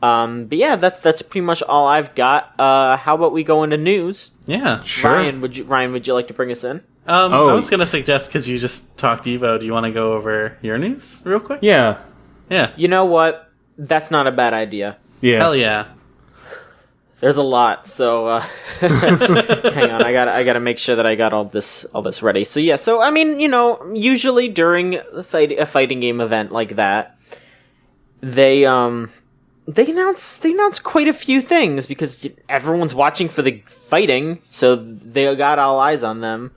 But yeah, that's pretty much all I've got. How about we go into news? Yeah, sure. Ryan, would you like to bring us in? I was gonna suggest, because you just talked Evo, do you want to go over your news real quick? Yeah. You know what? That's not a bad idea. Yeah. Hell yeah. There's a lot, so hang on. I gotta make sure that I got all this ready. So yeah, I mean, usually during a fighting game event like that, they announce quite a few things because everyone's watching for the fighting, so they got all eyes on them.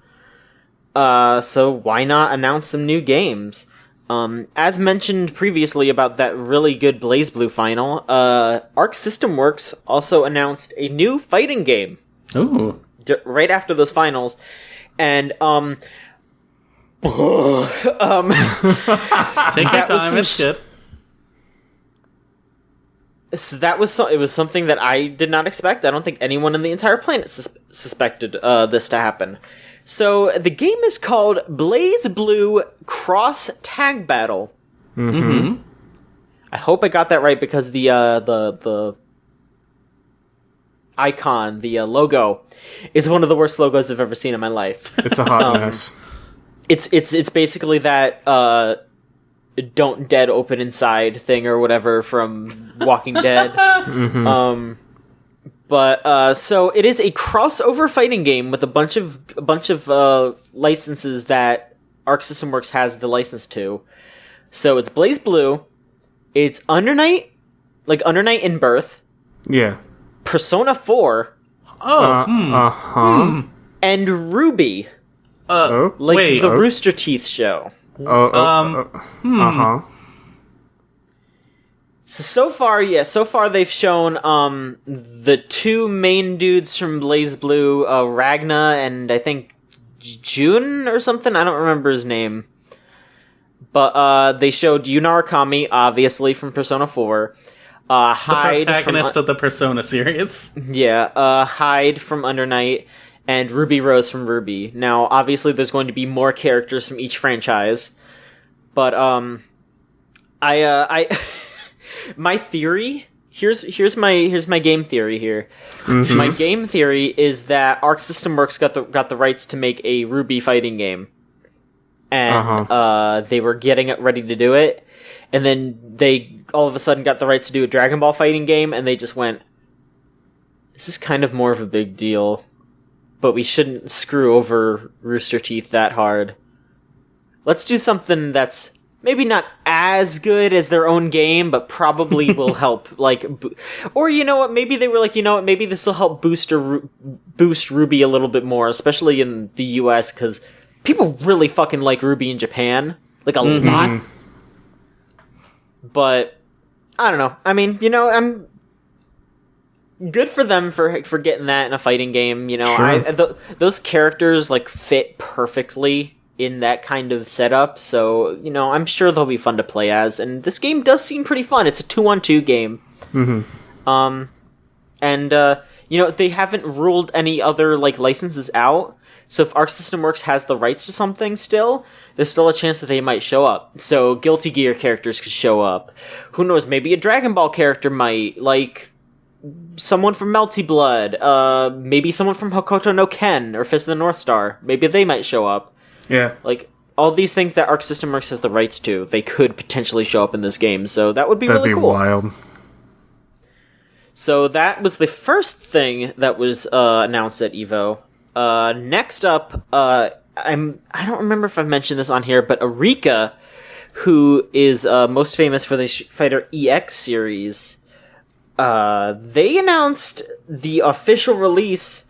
So why not announce some new games? As mentioned previously about that really good BlazBlue final, Arc System Works also announced a new fighting game. Ooh. Right after those finals. And, Take your time, it's good. So it was something that I did not expect. I don't think anyone on the entire planet suspected this to happen. So the game is called BlazBlue Cross Tag Battle. Mm-hmm. I hope I got that right because the icon, the logo, is one of the worst logos I've ever seen in my life. It's a hot mess. It's basically that "Don't Dead Open Inside" thing or whatever from Walking Dead. Mm-hmm. But so it is a crossover fighting game with a bunch of licenses that Arc System Works has the license to. So it's BlazBlue, it's Under Night in Birth, Yeah. Persona 4, and Ruby, Wait, the Rooster Teeth show. So far they've shown the two main dudes from BlazBlue, Ragna and I think Jun or something. I don't remember his name. But they showed Yu Narukami, obviously from Persona 4. Hyde, the protagonist of the Persona series. Yeah, Hyde from Under Night, and Ruby Rose from Ruby. Now, obviously, there's going to be more characters from each franchise, but I my theory here's my game theory here. Mm-hmm. My game theory is that Arc System Works got the rights to make a Ruby fighting game, and they were getting it ready to do it, and then they all of a sudden got the rights to do a Dragon Ball fighting game, and they just went, this is kind of more of a big deal, but we shouldn't screw over Rooster Teeth that hard. Let's do something that's maybe not as good as their own game, but probably will help, or you know what, maybe they were like, you know what, maybe this will help boost Ruby a little bit more, especially in the US, because people really fucking like Ruby in Japan, like a lot. But I don't know. I mean, I'm good for them for getting that in a fighting game. Sure. Those characters fit perfectly in that kind of setup. So I'm sure they'll be fun to play as. And this game does seem pretty fun. It's a 2-on-2 game. Mm-hmm. And they haven't ruled any other licenses out. So if Arc System Works has the rights to something still, there's still a chance that they might show up. So Guilty Gear characters could show up. Who knows, maybe a Dragon Ball character might, someone from Melty Blood, maybe someone from Hokuto no Ken or Fist of the North Star. Maybe they might show up. Yeah. all these things that Arc System Works has the rights to, they could potentially show up in this game. So that would be really cool. That'd be wild. So that was the first thing that was announced at EVO. Next up, I don't remember if I mentioned this on here, but Arika, who is most famous for the Street Fighter EX series, they announced the official release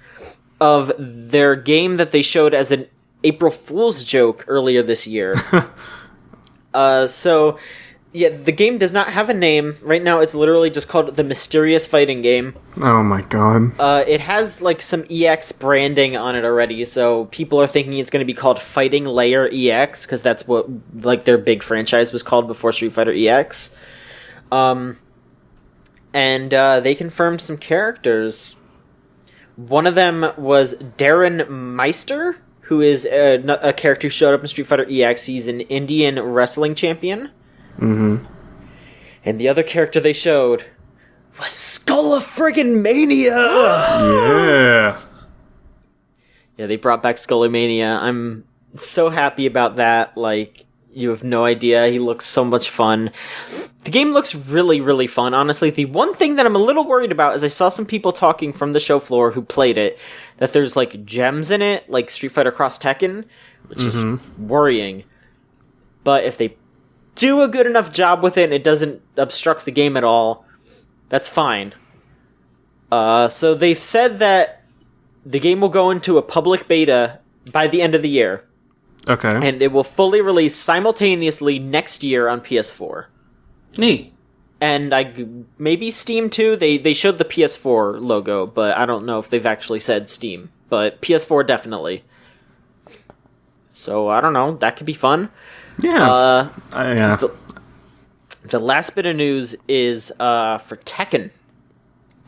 of their game that they showed as an April Fool's joke earlier this year. So, yeah, the game does not have a name. Right now, it's literally just called The Mysterious Fighting Game. Oh my god. It has, like, some EX branding on it already, so people are thinking it's going to be called Fighting Layer EX, because that's what, like, their big franchise was called before Street Fighter EX. And they confirmed some characters. One of them was Darren Meister, who is a character who showed up in Street Fighter EX. He's an Indian wrestling champion. Mm-hmm. And the other character they showed was Skull-a-friggin-Mania! Yeah! Yeah, they brought back Skull-a-Mania. I'm so happy about that. Like, you have no idea. He looks so much fun. The game looks really, really fun, honestly. The one thing that I'm a little worried about is I saw some people talking from the show floor who played it, that there's, like, gems in it, like Street Fighter Cross Tekken, which is worrying. But if they do a good enough job with it and it doesn't obstruct the game at all, that's fine. So they've said that the game will go into a public beta by the end of the year. Okay. And it will fully release simultaneously next year on PS4. Neat. And maybe Steam too. They showed the PS4 logo, but I don't know if they've actually said Steam. But PS4 definitely. So I don't know. That could be fun. Yeah. Yeah. The last bit of news is for Tekken.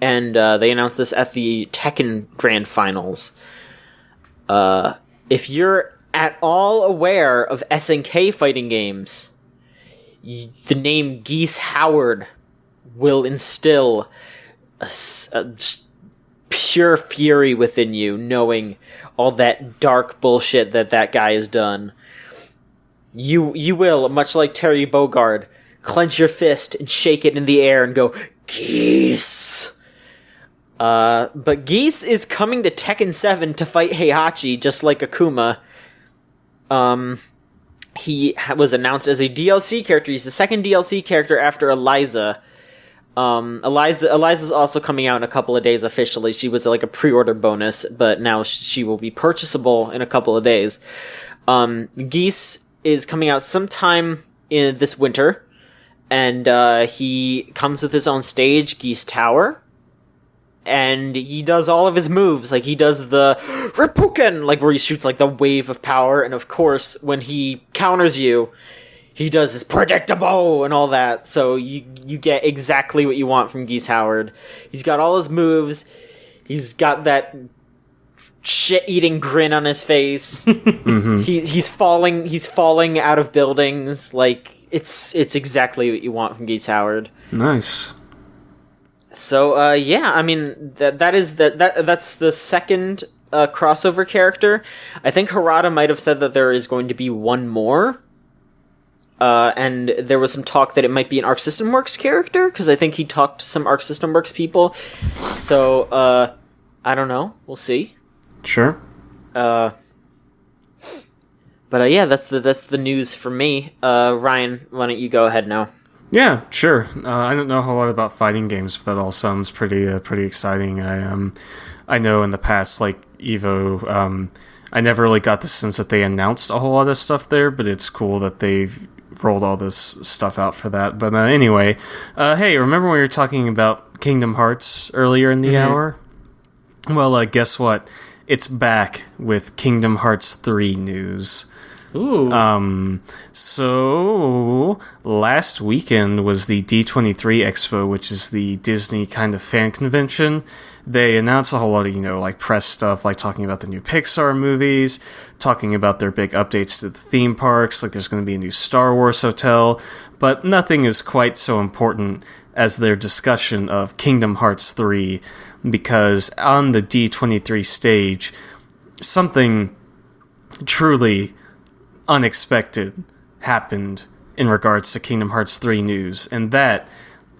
And they announced this at the Tekken Grand Finals. If you're at all aware of SNK fighting games, the name Geese Howard will instill a just pure fury within you, knowing all that dark bullshit that guy has done. You will, much like Terry Bogard, clench your fist and shake it in the air and go, Geese! But Geese is coming to Tekken 7 to fight Heihachi, just like Akuma. He was announced as a DLC character. He's the second DLC character after Eliza. Eliza's also coming out in a couple of days officially. She was like a pre-order bonus, but now she will be purchasable in a couple of days. Geese is coming out sometime in this winter, and he comes with his own stage, Geese Tower, and he does all of his moves. Like, he does the Reppuken, like, where he shoots, like, the wave of power, and of course, when he counters you, he does his predictable and all that, so you get exactly what you want from Geese Howard. He's got all his moves, he's got that shit-eating grin on his face. He's falling out of buildings. Like, it's exactly what you want from Geese Howard. Nice. So yeah, I mean that's the second crossover character. I think Harada might have said that there is going to be one more. And there was some talk that it might be an Arc System Works character, because I think he talked to some Arc System Works people. So I don't know. We'll see. Sure. But yeah, that's the news for me. Ryan, why don't you go ahead now? Yeah, sure. I don't know a whole lot about fighting games, but that all sounds pretty exciting. I know in the past, like Evo, I never really got the sense that they announced a whole lot of stuff there, but it's cool that they've rolled all this stuff out for that. But anyway, hey, remember when we were talking about Kingdom Hearts earlier in the hour? Well, guess what? It's back with Kingdom Hearts 3 news. Ooh. So last weekend was the D23 Expo, which is the Disney kind of fan convention. They announced a whole lot of, like press stuff, like talking about the new Pixar movies, talking about their big updates to the theme parks, like there's going to be a new Star Wars hotel, but nothing is quite so important as their discussion of Kingdom Hearts 3, because on the D23 stage, something truly unexpected happened in regards to Kingdom Hearts 3 news, and that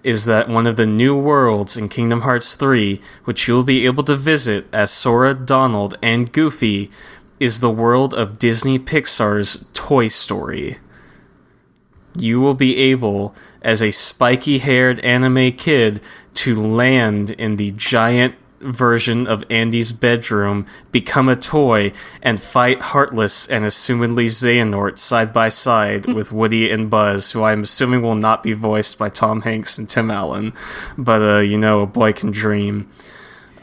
is that one of the new worlds in Kingdom Hearts 3, which you'll be able to visit as Sora, Donald, and Goofy, is the world of Disney Pixar's Toy Story. You will be able, as a spiky-haired anime kid, to land in the giant version of Andy's bedroom, become a toy, and fight Heartless and assumedly Xehanort side by side with Woody and Buzz, who I'm assuming will not be voiced by Tom Hanks and Tim Allen, but, a boy can dream.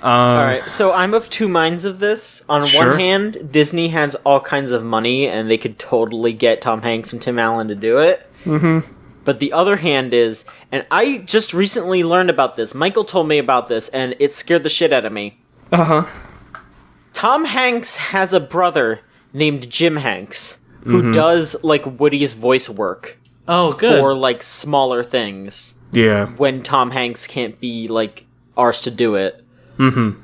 Alright, so I'm of two minds of this. On one hand, Disney has all kinds of money, and they could totally get Tom Hanks and Tim Allen to do it. Mm-hmm. But the other hand is, and I just recently learned about this, Michael told me about this, and it scared the shit out of me. Uh-huh. Tom Hanks has a brother named Jim Hanks, who does, Woody's voice work. Oh, good. For, smaller things. Yeah. When Tom Hanks can't be, arsed to do it. Mm-hmm.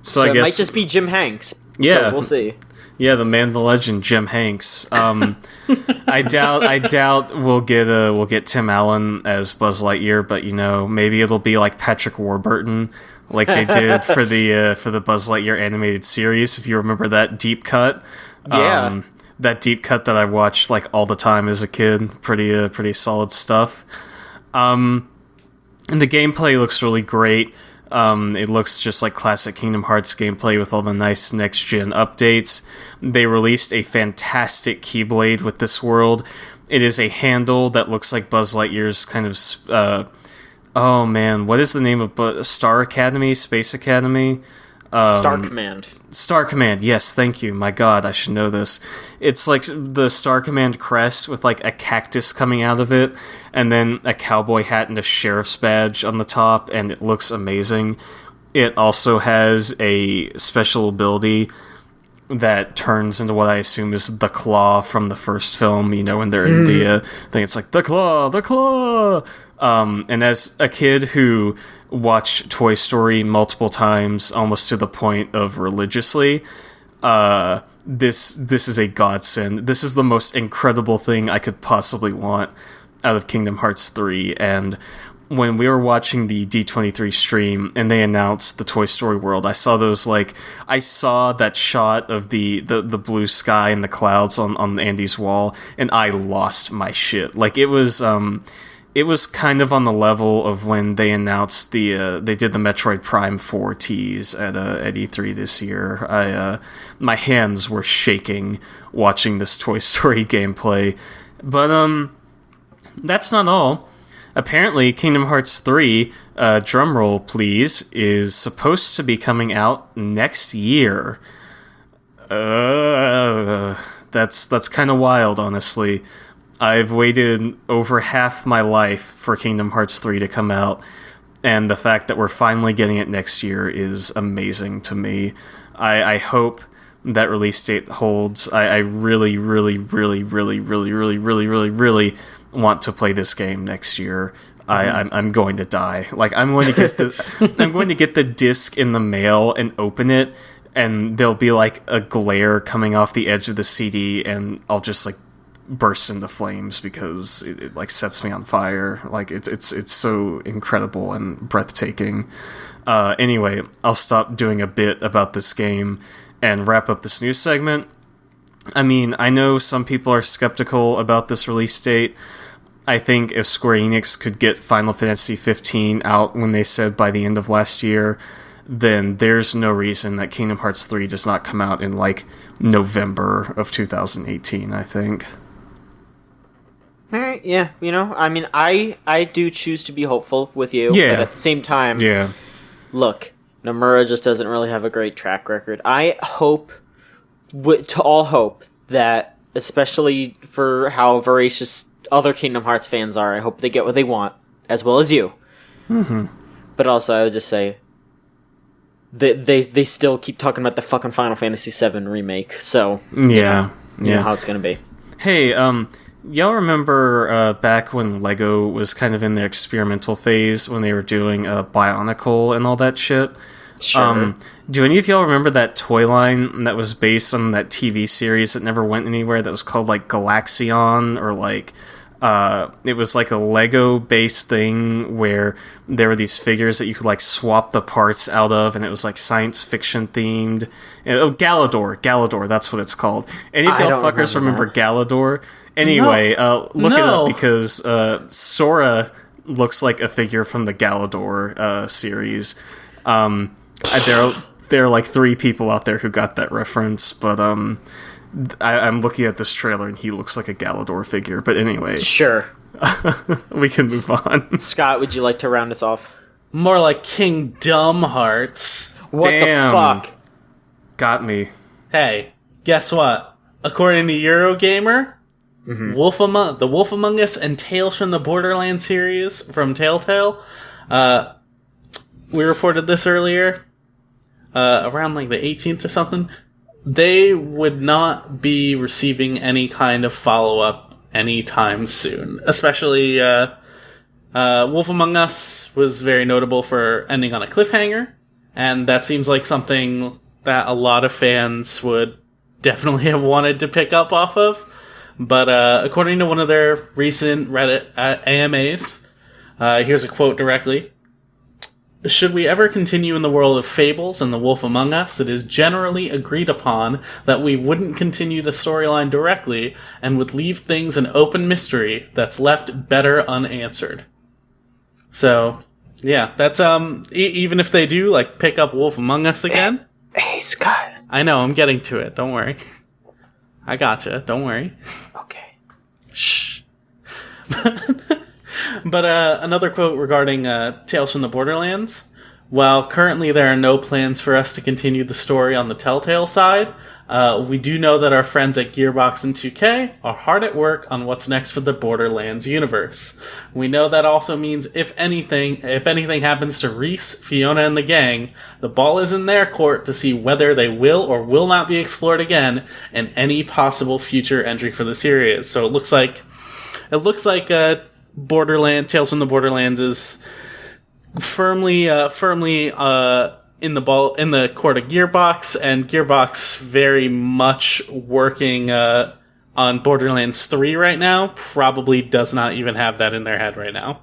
So I it guess... might just be Jim Hanks. Yeah. So we'll see. Yeah, the man, the legend, Jim Hanks. I doubt we'll get Tim Allen as Buzz Lightyear, but maybe it'll be like Patrick Warburton, like they did for the Buzz Lightyear animated series. If you remember that deep cut, that deep cut that I watched all the time as a kid, pretty solid stuff. And the gameplay looks really great. It looks just like classic Kingdom Hearts gameplay with all the nice next-gen updates. They released a fantastic Keyblade with this world. It is a handle that looks like Buzz Lightyear's kind of... oh man, what is the name of Star Academy? Space Academy? Star Command. Star Command, yes, thank you. My god, I should know this. It's like the Star Command crest with a cactus coming out of it, and then a cowboy hat and a sheriff's badge on the top, and it looks amazing. It also has a special ability that turns into what I assume is the claw from the first film, when they're in the thing. It's like, the claw, the claw! And as a kid who watched Toy Story multiple times, almost to the point of religiously, this is a godsend. This is the most incredible thing I could possibly want out of Kingdom Hearts 3, and when we were watching the D23 stream and they announced the Toy Story world, I saw those, I saw that shot of the blue sky and the clouds on Andy's wall, and I lost my shit. It was kind of on the level of when they announced they did the Metroid Prime 4 tease at E3 this year. My hands were shaking watching this Toy Story gameplay. But, that's not all. Apparently, Kingdom Hearts 3, drumroll please, is supposed to be coming out next year. That's kind of wild, honestly. I've waited over half my life for Kingdom Hearts 3 to come out, and the fact that we're finally getting it next year is amazing to me. I hope that release date holds. I really, really, really, really, really, really, really, really, really want to play this game next year. I'm going to die. I'm going to get the disc in the mail and open it, and there'll be a glare coming off the edge of the CD, and I'll just burst into flames because it sets me on fire. It's so incredible and breathtaking. Anyway, I'll stop doing a bit about this game and wrap up this news segment. I mean, I know some people are skeptical about this release date. I think if Square Enix could get Final Fantasy 15 out when they said by the end of last year, then there's no reason that Kingdom Hearts 3 does not come out in November of 2018, I think. Alright, yeah, I mean, I do choose to be hopeful with you, but at the same time, look, Nomura just doesn't really have a great track record. I hope, that, especially for how voracious other Kingdom Hearts fans are, I hope they get what they want, as well as you. Mm-hmm. But also, I would just say, they still keep talking about the fucking Final Fantasy VII remake, so, you know how it's gonna be. Hey, y'all remember back when LEGO was kind of in their experimental phase when they were doing Bionicle and all that shit? Sure. Do any of y'all remember that toy line that was based on that TV series that never went anywhere that was called, like, Galaxion, or, like, it was like a Lego-based thing where there were these figures that you could, like, swap the parts out of, and it was, like, science fiction themed. Oh, Galador, that's what it's called. Any of y'all fuckers remember Galador? Anyway, look it up, because Sora looks like a figure from the Galador series. There are like 3 people out there who got that reference, but I'm looking at this trailer and he looks like a Galador figure. But anyway, sure, we can move on. Scott, would you like to round us off? More like Kingdom Hearts. What the fuck? Got me. Hey, guess what? According to Eurogamer, the Wolf Among Us and Tales from the Borderlands series from Telltale, we reported this earlier, around like the 18th or something, they would not be receiving any kind of follow-up anytime soon. Especially, Wolf Among Us was very notable for ending on a cliffhanger, and that seems like something that a lot of fans would definitely have wanted to pick up off of. But according to one of their recent Reddit AMAs, here's a quote directly. Should we ever continue in the world of fables and The Wolf Among Us, it is generally agreed upon that we wouldn't continue the storyline directly and would leave things an open mystery that's left better unanswered. So, yeah, that's, even if they do, like, pick up Wolf Among Us again. Hey, Scott. I know, I'm getting to it, don't worry. I gotcha, don't worry. Okay. Shh. But another quote regarding Tales from the Borderlands. While currently there are no plans for us to continue the story on the Telltale side, we do know that our friends at Gearbox and 2K are hard at work on what's next for the Borderlands universe. We know that also means if anything happens to Reese, Fiona, and the gang, the ball is in their court to see whether they will or will not be explored again in any possible future entry for the series. So it looks like Tales from the Borderlands is firmly in the court of Gearbox, and Gearbox very much working on Borderlands 3 right now. Probably does not even have that in their head right now.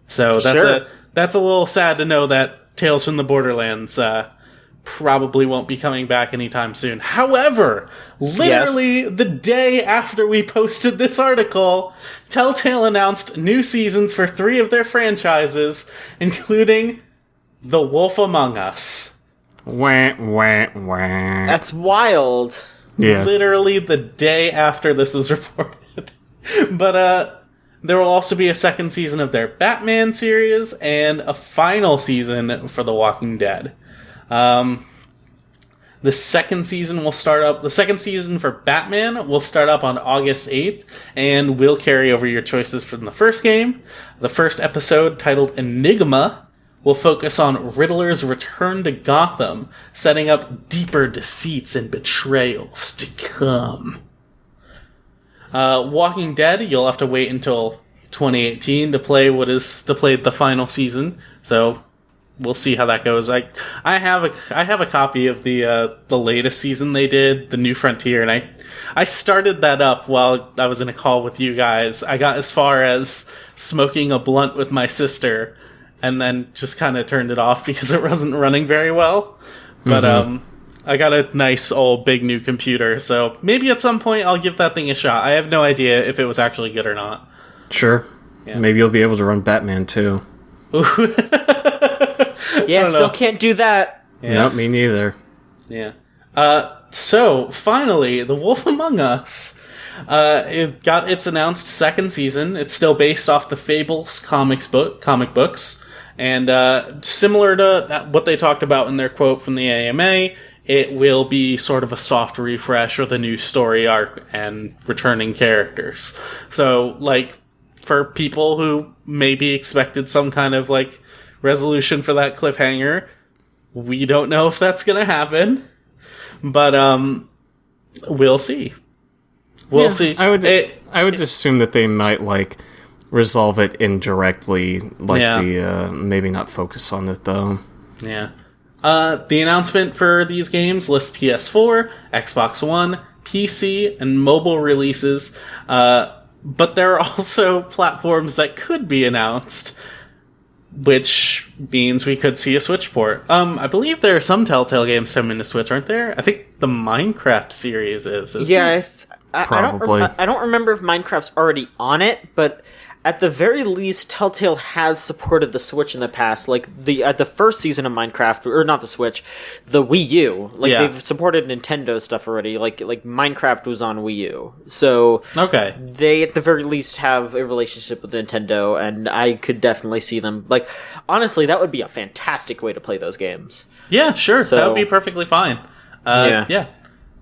So that's a little sad to know that Tales from the Borderlands probably won't be coming back anytime soon. However, literally the day after we posted this article, Telltale announced new seasons for 3 of their franchises, including The Wolf Among Us. Wah, wah, wah. That's wild. Yeah. Literally the day after this was reported. But there will also be a second season of their Batman series and a final season for The Walking Dead. The second season for Batman will start up on August 8th and will carry over your choices from the first game. The first episode, titled Enigma, will focus on Riddler's return to Gotham, setting up deeper deceits and betrayals to come. Walking Dead, you'll have to wait until 2018 to play the final season. So we'll see how that goes. I have a copy of the latest season they did, the New Frontier, and I started that up while I was in a call with you guys. I got as far as smoking a blunt with my sister, and then just kind of turned it off because it wasn't running very well. But I got a nice old big new computer, so maybe at some point I'll give that thing a shot. I have no idea if it was actually good or not. Sure. Yeah. Maybe you'll be able to run Batman too. Yeah, still can't do that. Yeah. Nope, me neither. Yeah. So, finally, The Wolf Among Us it got its announced second season. It's still based off the Fables comic books. And similar to what they talked about in their quote from the AMA, it will be sort of a soft refresh with a new story arc and returning characters. So, like, for people who maybe expected some kind of, like, resolution for that cliffhanger, we don't know if that's gonna happen, but we'll see. We'll see. I would assume that they might, like, resolve it indirectly, like maybe not focus on it though. Yeah. The announcement for these games lists PS4, Xbox One, PC, and mobile releases, but there are also platforms that could be announced, which means we could see a Switch port. I believe there are some Telltale games coming to Switch, aren't there? I think the Minecraft series is. Yeah, Probably. I don't remember if Minecraft's already on it, but at the very least, Telltale has supported the Switch in the past. Like at the first season of Minecraft, or not the Switch, the Wii U. Like they've supported Nintendo stuff already. Like Minecraft was on Wii U, so okay, they at the very least have a relationship with Nintendo, and I could definitely see them. Like honestly, that would be a fantastic way to play those games. Yeah, sure, that would be perfectly fine. Yeah.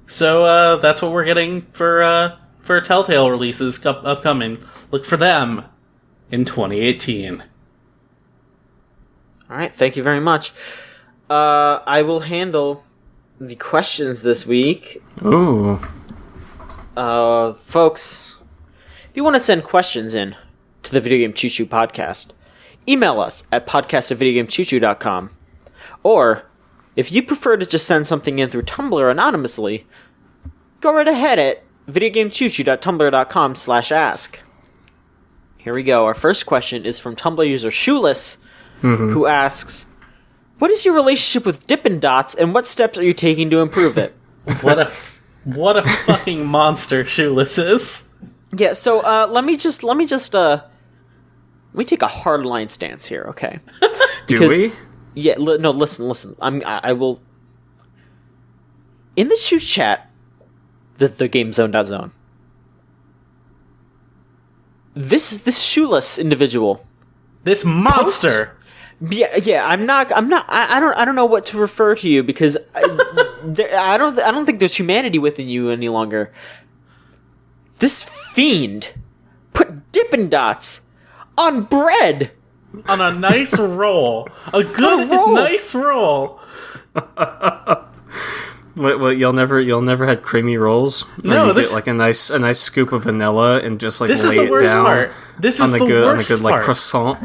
So that's what we're getting for Telltale releases upcoming. Look for them in 2018. All right, thank you very much. I will handle the questions this week. Ooh. Folks, if you want to send questions in to the Video Game Choo Choo podcast, email us at podcast@videogamechoochoo.com. Or, if you prefer to just send something in through Tumblr anonymously, go right ahead at videogamechoochoo.tumblr.com/ask. Here we go. Our first question is from Tumblr user Shoeless, who asks, "What is your relationship with Dippin' Dots, and what steps are you taking to improve it?" What a fucking monster Shoeless is. Yeah. So let me take a hardline stance here, okay? Do we? Yeah. No. Listen. I will. In the shoot chat, the game zone.zone. This shoeless individual, this monster. Yeah. I don't know what to refer to you because I don't think there's humanity within you any longer. This fiend put Dippin' Dots on bread, on a nice roll, a good nice roll. What you'll never had creamy rolls? No, you get like a nice scoop of vanilla and just like this lay is the it worst down part. This is on the good worst like part. croissant.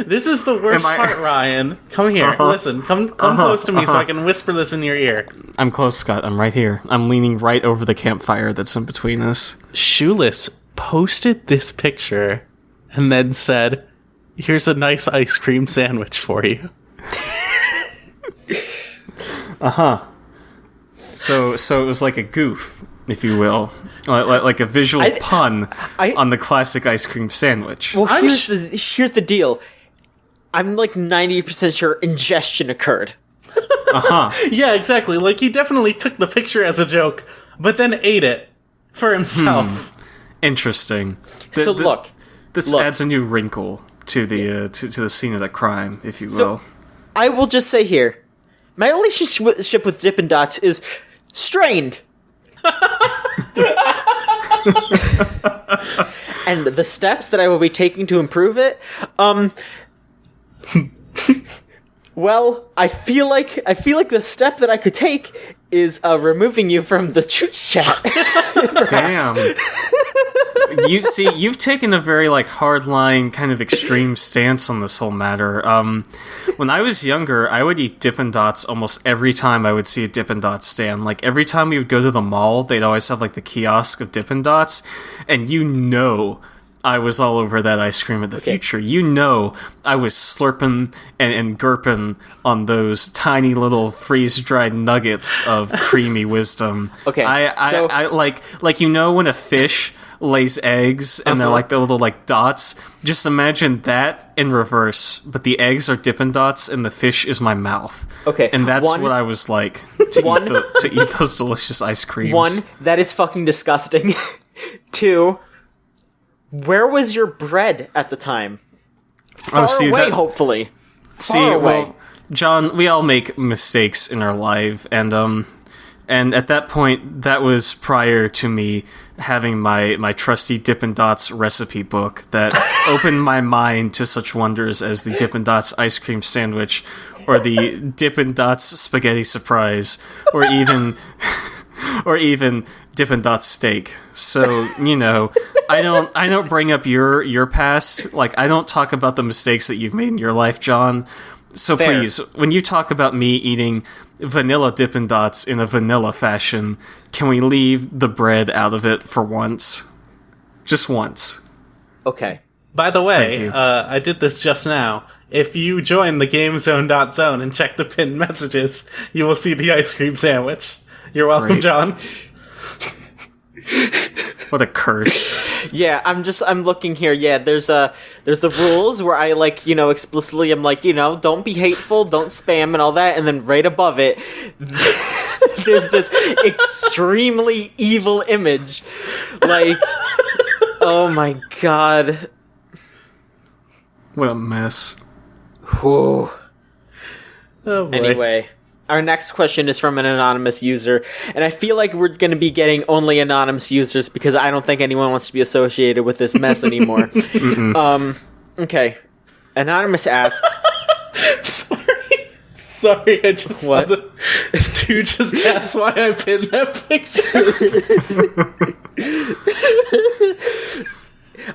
This is the worst part, Ryan. Come here, listen. Come close to me so I can whisper this in your ear. I'm close, Scott. I'm right here. I'm leaning right over the campfire that's in between us. Shoeless posted this picture and then said, "Here's a nice ice cream sandwich for you." So it was like a goof, if you will, like a visual pun on the classic ice cream sandwich. Well, here's the deal. I'm like 90% sure ingestion occurred. Yeah, exactly. Like he definitely took the picture as a joke, but then ate it for himself. Interesting. Look, this adds a new wrinkle to the to the scene of the crime, if you will. So, I will just say here, my relationship with Dippin' Dots is strained. And the steps that I will be taking to improve it, well, I feel like the step that I could take is removing you from the Chooch chat. Damn. You've taken a very like hardline kind of extreme stance on this whole matter. When I was younger, I would eat Dippin' Dots almost every time I would see a Dippin' Dots stand. Like every time we would go to the mall, they'd always have like the kiosk of Dippin' Dots, and I was all over that ice cream at the future. I was slurping and gurping on those tiny little freeze-dried nuggets of creamy wisdom. Okay, I like when a fish lays eggs and they're like the little like dots. Just imagine that in reverse, but the eggs are Dippin' Dots and the fish is my mouth. Okay, and that's what I was like to eat those delicious ice creams. 1, that is fucking disgusting. 2, where was your bread at the time? Far away, hopefully. Far away. Well, John, we all make mistakes in our life, and at that point, that was prior to me having my trusty Dippin' Dots recipe book that opened my mind to such wonders as the Dippin' Dots ice cream sandwich, or the Dippin' Dots spaghetti surprise, or even Dippin' Dots steak. So, I don't bring up your past. Like, I don't talk about the mistakes that you've made in your life, John. So Fair. please, when you talk about me eating vanilla Dippin' Dots in a vanilla fashion, can we leave the bread out of it for once? Just once. Okay. By the Thank way, you. I did this just now. If you join the GameZone.zone and check the pinned messages, you will see the ice cream sandwich. You're welcome, Great. John. What a curse. Yeah, I'm looking here. Yeah, there's the rules where I explicitly I'm like, don't be hateful, don't spam and all that, and then right above it there's this extremely evil image. Like, oh my god. What a mess. Whew. Oh, boy. Anyway, our next question is from an anonymous user, and I feel like we're going to be getting only anonymous users because I don't think anyone wants to be associated with this mess anymore. Okay. Anonymous asks... Sorry, I just What? saw Stu just asked why I pinned that picture.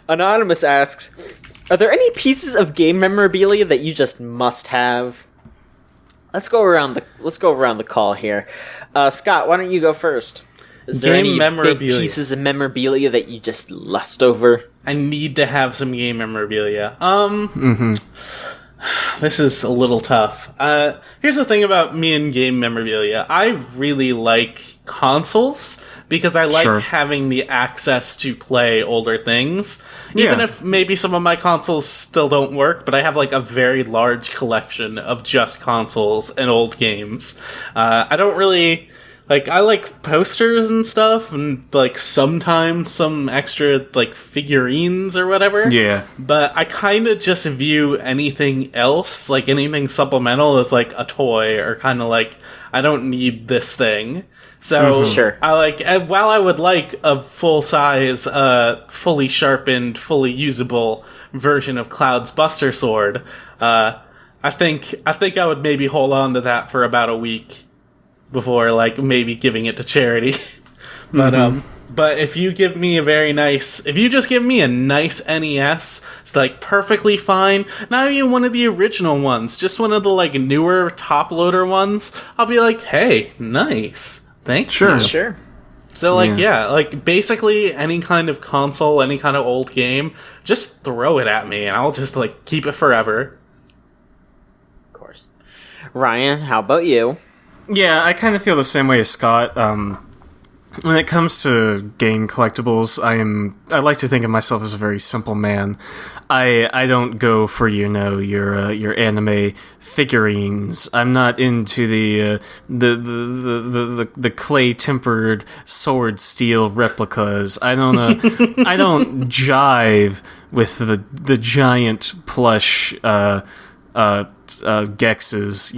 Anonymous asks, are there any pieces of game memorabilia that you just must have? Let's go around the call here. Scott, why don't you go first? Is there Game any big memorabilia. pieces of memorabilia that you just lust over? I need to have some game memorabilia. This is a little tough. Here's the thing about me and game memorabilia. I really like consoles because I like Sure. having the access to play older things. Even Yeah. if maybe some of my consoles still don't work, but I have like a very large collection of just consoles and old games. I don't really... I like posters and stuff, and, sometimes some extra, figurines or whatever. Yeah. But I kind of just view anything else, anything supplemental, as, a toy, or kind of I don't need this thing. So, Sure. while I would like a full-size, fully sharpened, fully usable version of Cloud's Buster Sword, I think I would maybe hold on to that for about a week before maybe giving it to charity. But if you give me if you just give me a nice NES, it's perfectly fine. Not even one of the original ones, just one of the newer top loader ones. I'll be like, hey, nice, thank Sure. you. Sure. So Yeah. basically any kind of console, any kind of old game, just throw it at me and I'll just keep it forever. Of course. Ryan, how about you? Yeah, I kind of feel the same way as Scott. When it comes to game collectibles, I like to think of myself as a very simple man. I don't go for your anime figurines. I'm not into the clay tempered sword steel replicas. I don't I don't jive with the giant plush Gexes.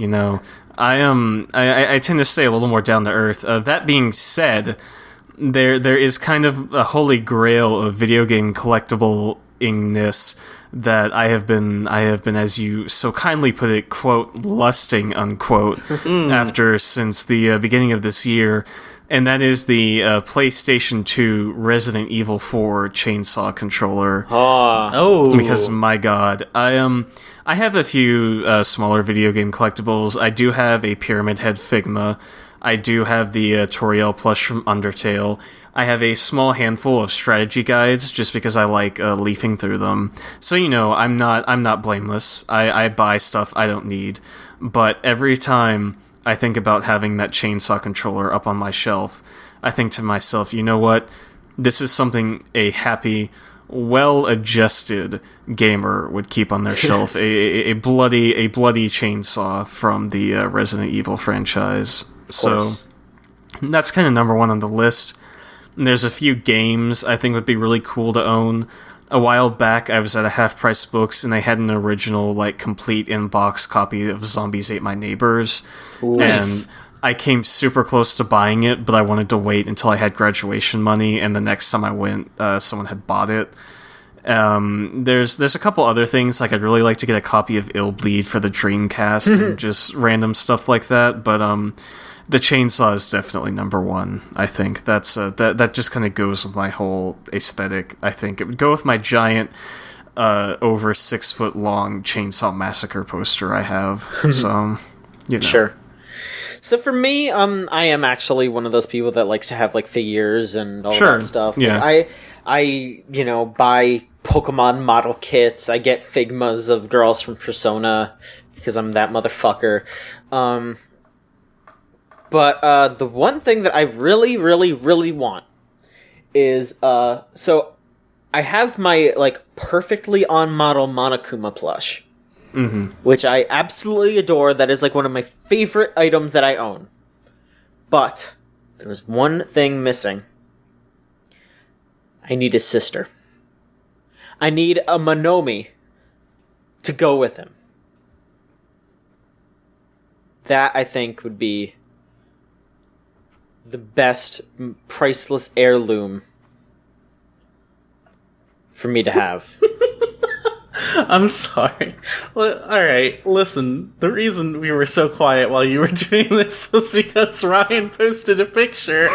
I tend to stay a little more down to earth. That being said, there is kind of a holy grail of video game collectible-ingness that I have been, as you so kindly put it, quote, lusting, unquote, after since the beginning of this year, and that is the PlayStation 2 Resident Evil 4 chainsaw controller. Oh, Because my god, I have a few smaller video game collectibles. I do have a Pyramid Head Figma. I do have the Toriel plush from Undertale. I have a small handful of strategy guides just because I like leafing through them. So I'm not blameless. I buy stuff I don't need, but every time I think about having that chainsaw controller up on my shelf, I think to myself, you know what? This is something a happy, well-adjusted gamer would keep on their shelf. a bloody chainsaw from the Resident Evil franchise. So that's kind of number one on the list. And there's a few games I think would be really cool to own. A while back, I was at a Half Price Books, and they had an original, complete in-box copy of Zombies Ate My Neighbors. Nice. And I came super close to buying it, but I wanted to wait until I had graduation money, and the next time I went, someone had bought it. There's a couple other things, like I'd really like to get a copy of Ill Bleed for the Dreamcast and just random stuff like that, but the chainsaw is definitely number one. I think that's that just kind of goes with my whole aesthetic. I think it would go with my giant over 6 foot long Chainsaw Massacre poster I have. So, you know. Sure. So for me, I am actually one of those people that likes to have like figures and all that stuff. Yeah. Like, I buy Pokemon model kits. I get Figmas of girls from Persona because I'm that motherfucker. But the one thing that I really, really, really want is so I have my like perfectly on model Monokuma plush. Mm-hmm. Which I absolutely adore. That is like one of my favorite items that I own. But there's one thing missing. I need his sister. I need a Monomi to go with him. That, I think, would be the best priceless heirloom for me to have. I'm sorry. Well, alright, listen. The reason we were so quiet while you were doing this was because Ryan posted a picture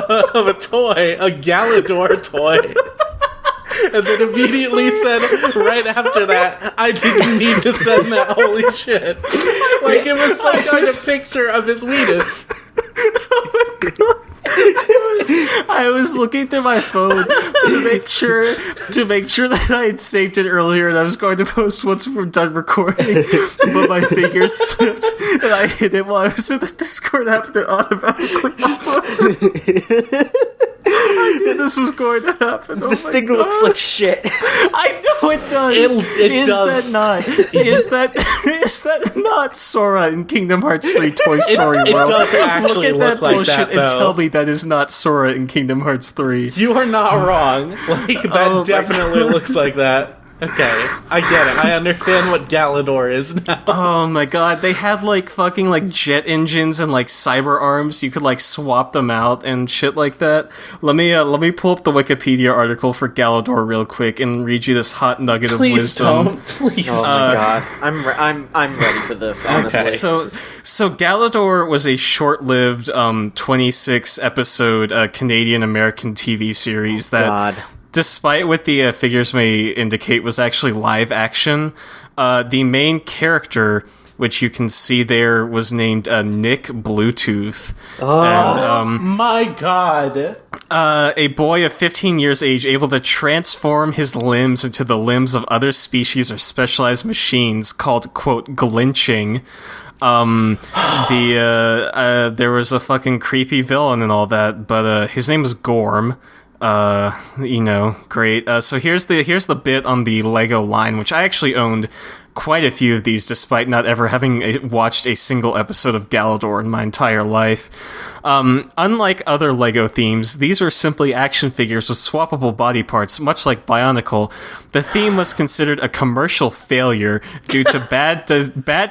of a toy, a Galador toy. And then immediately said, right after that, I didn't need to send that, holy shit. Like, it was some kind of picture of his weenus. Oh my god. I was looking through my phone to make sure that I had saved it earlier, and I was going to post once we're done recording, but my finger slipped and I hit it while I was in the Discord app that automatically uploaded. I knew this was going to happen. This thing looks like shit. I know it does. It does. Is that not Sora in Kingdom Hearts 3 Toy Story World? It does actually look like bullshit that, though. And tell me that is not Sora in Kingdom Hearts 3. You are not wrong. Like, that definitely looks like that. Okay, I get it. I understand what Galador is now. Oh my god, they had like fucking like jet engines and like cyber arms. You could like swap them out and shit like that. Let me pull up the Wikipedia article for Galador real quick and read you this hot nugget of wisdom. Please Oh my god, I'm ready for this. Honestly, So Galador was a short-lived 26 episode Canadian American TV series that. Despite what the figures may indicate was actually live action, the main character, which you can see there, was named Nick Bluetooth. Oh, and, my god. A boy of 15 years age able to transform his limbs into the limbs of other species or specialized machines called, quote, glinching. There was a fucking creepy villain and all that, but his name was Gorm. Great. So here's the bit on the Lego line, which I actually owned quite a few of these, despite not ever having watched a single episode of Galador in my entire life. Unlike other Lego themes, these were simply action figures with swappable body parts, much like Bionicle. The theme was considered a commercial failure due to bad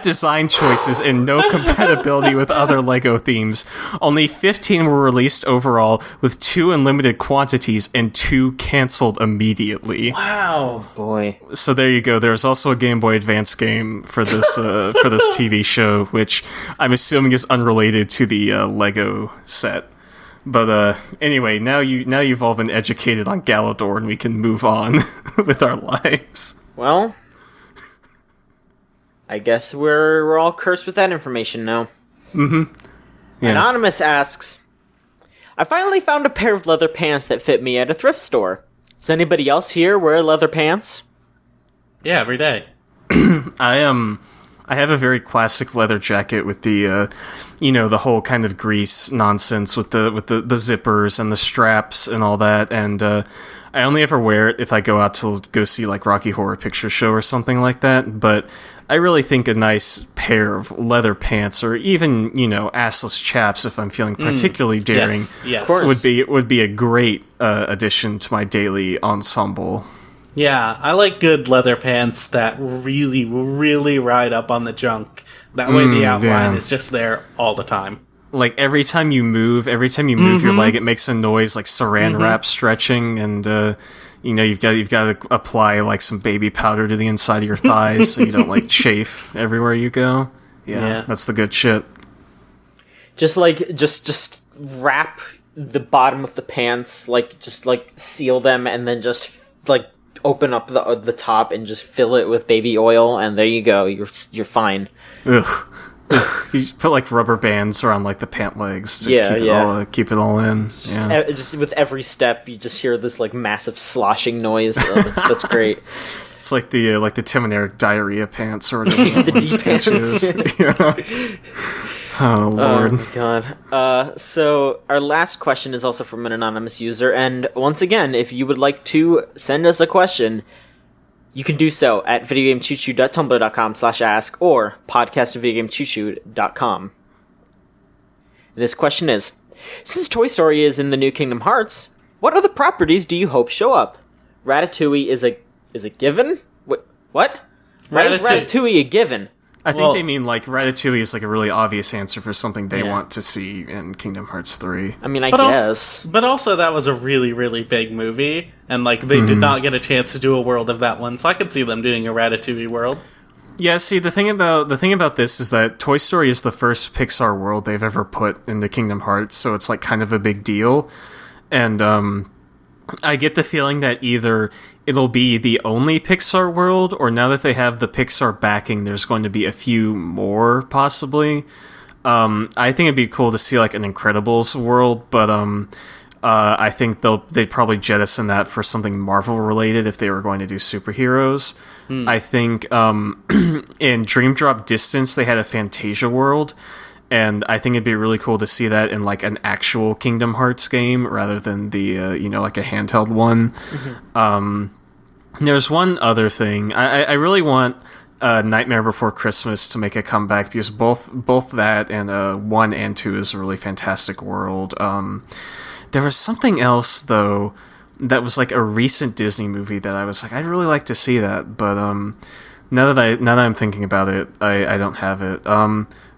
design choices and no compatibility with other Lego themes. Only 15 were released overall, with 2 in limited quantities and 2 canceled immediately. Wow. Boy. So there you go. There's also a Game Boy Advance game for this TV show, which I'm assuming is unrelated to the Lego set. But anyway, now you've all been educated on Galador, and we can move on with our lives. Well, I guess we're all cursed with that information now. Mm-hmm. Yeah. Anonymous asks, I finally found a pair of leather pants that fit me at a thrift store. Does anybody else here wear leather pants? Yeah, every day. I have a very classic leather jacket with the, the whole kind of grease nonsense with the zippers and the straps and all that. And I only ever wear it if I go out to go see like Rocky Horror Picture Show or something like that. But I really think a nice pair of leather pants, or even assless chaps, if I'm feeling particularly daring, yes. would be a great addition to my daily ensemble. Yeah, I like good leather pants that really, really ride up on the junk. That way the outline is just there all the time. like every time you move your leg, it makes a noise like saran wrap stretching, and you've got to apply like some baby powder to the inside of your thighs so you don't like chafe everywhere you go. Yeah, that's the good shit. Just wrap the bottom of the pants, just seal them, and then just open up the top and just fill it with baby oil, and there you go. You're fine. Ugh. You put like rubber bands around like the pant legs to keep it all in. Just with every step, you just hear this like massive sloshing noise. That's great. It's like the Tim and Eric diarrhea pants or whatever. The D pants. Oh Lord. Oh my god. So our last question is also from an anonymous user, and once again, if you would like to send us a question, you can do so at videogamechoochoo.tumblr.com/ask or podcast@videogamechoochoo.com. And this question is, since Toy Story is in the new Kingdom Hearts, what other properties do you hope show up? Ratatouille is a given? What? Why is Ratatouille a given? I think they mean like Ratatouille is like a really obvious answer for something they want to see in Kingdom Hearts 3. I mean, I guess. But also that was a really, really big movie, and like they did not get a chance to do a world of that one, so I could see them doing a Ratatouille world. Yeah, see, the thing about this is that Toy Story is the first Pixar world they've ever put into Kingdom Hearts, so it's like kind of a big deal. And I get the feeling that either it'll be the only Pixar world, or now that they have the Pixar backing, there's going to be a few more, possibly. I think it'd be cool to see, like, an Incredibles world, but I think they'd probably jettison that for something Marvel-related if they were going to do superheroes. I think in Dream Drop Distance, they had a Fantasia world, and I think it'd be really cool to see that in, like, an actual Kingdom Hearts game rather than the, like a handheld one. There's one other thing. I really want Nightmare Before Christmas to make a comeback, because both that and 1 and 2 is a really fantastic world. There was something else, though, that was, like, a recent Disney movie that I was like, I'd really like to see that, but now that I'm thinking about it, I don't have it.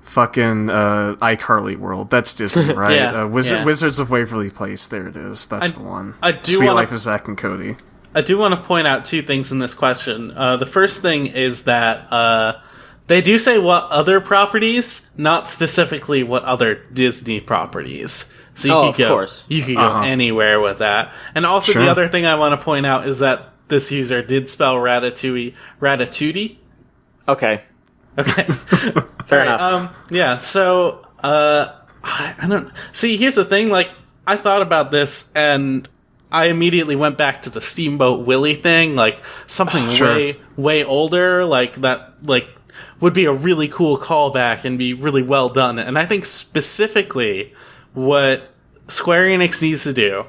Fucking iCarly World. That's Disney, right? Wizards of Waverly Place. There it is. That's the one. Life of Zack and Cody. I do want to point out two things in this question. The first thing is that they do say what other properties, not specifically what other Disney properties. So you could go anywhere with that. And also the other thing I want to point out is that this user did spell Ratatouille. Okay. Fair enough. So I don't see. Here's the thing. Like, I thought about this, and I immediately went back to the Steamboat Willie thing. Like something way older. Like that. Like would be a really cool callback and be really well done. And I think specifically what Square Enix needs to do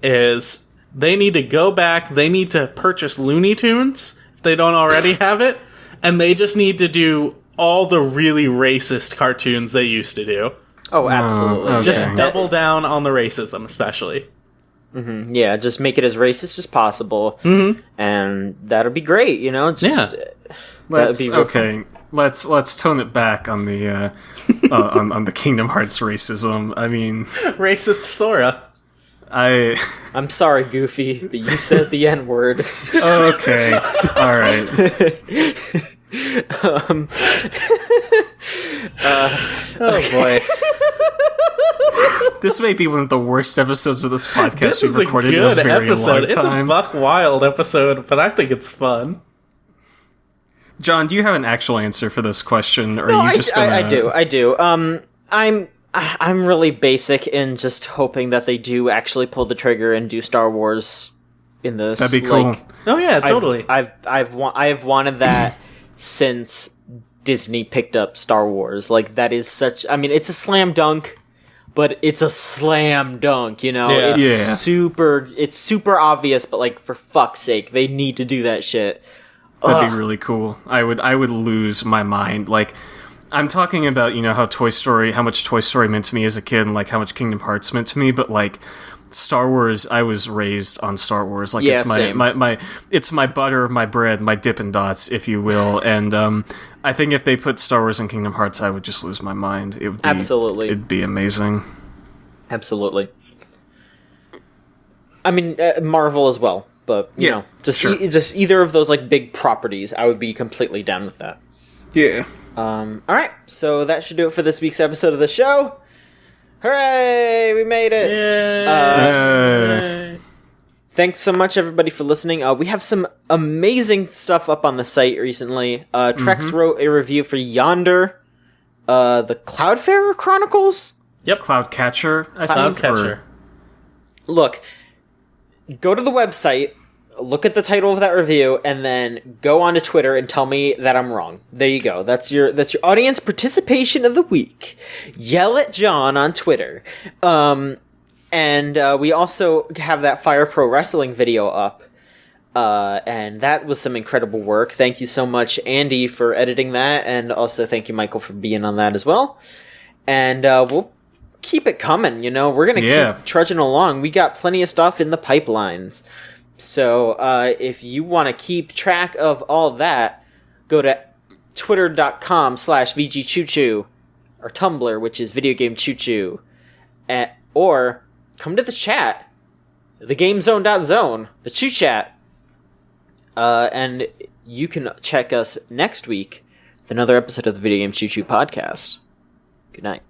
is they need to go back. They need to purchase Looney Tunes if they don't already have it. And they just need to do all the really racist cartoons they used to do. Oh, absolutely. Okay. Just double down on the racism, especially. Mm-hmm. Yeah, just make it as racist as possible. Mm-hmm. And that'll be great, Let's tone it back on the on the Kingdom Hearts racism. I mean, racist Sora. I'm sorry, Goofy, but you said the N-word. Okay. All right. Oh boy. This may be one of the worst episodes of this podcast we've recorded in a very long time. It's a buck wild episode, but I think it's fun. John, do you have an actual answer for this question, or are you just gonna... I do. I'm really basic in just hoping that they do actually pull the trigger and do Star Wars in this. That'd be cool. Oh yeah, totally. I've wanted that since Disney picked up Star Wars. Like, that is such... I mean, it's a slam dunk, but it's a slam dunk, Yeah. It's super obvious, but, like, for fuck's sake, they need to do that shit. That'd be really cool. I would lose my mind. Like, I'm talking about, how how much Toy Story meant to me as a kid, and like how much Kingdom Hearts meant to me, but like Star Wars, I was raised on Star Wars. Like it's my it's my butter, my bread, my Dippin' Dots, if you will. And I think if they put Star Wars and Kingdom Hearts, I would just lose my mind. It would be absolutely. It'd be amazing. Absolutely. I mean, Marvel as well, but you know, just just either of those like big properties, I would be completely down with that. Yeah. All right, so that should do it for this week's episode of the show. Hooray! We made it! Yay! Thanks so much, everybody, for listening. We have some amazing stuff up on the site recently. Trex wrote a review for Yonder, the Cloudfarer Chronicles. Yep, Cloudcatcher. Cloudcatcher. Look, go to the website, look at the title of that review, and then go on to Twitter and tell me that I'm wrong. There you go. That's your audience participation of the week. Yell at John on Twitter. And we also have that Fire Pro Wrestling video up. And that was some incredible work. Thank you so much, Andy, for editing that. And also thank you, Michael, for being on that as well. And we'll keep it coming, We're going to keep trudging along. We got plenty of stuff in the pipelines. So if you want to keep track of all that, go to twitter.com/VGChooChoo, or Tumblr, which is VideoGameChooChoo, or come to the chat, thegamezone.zone, the Choo Chat, and you can check us next week with another episode of the Video Game Choo Choo podcast. Good night.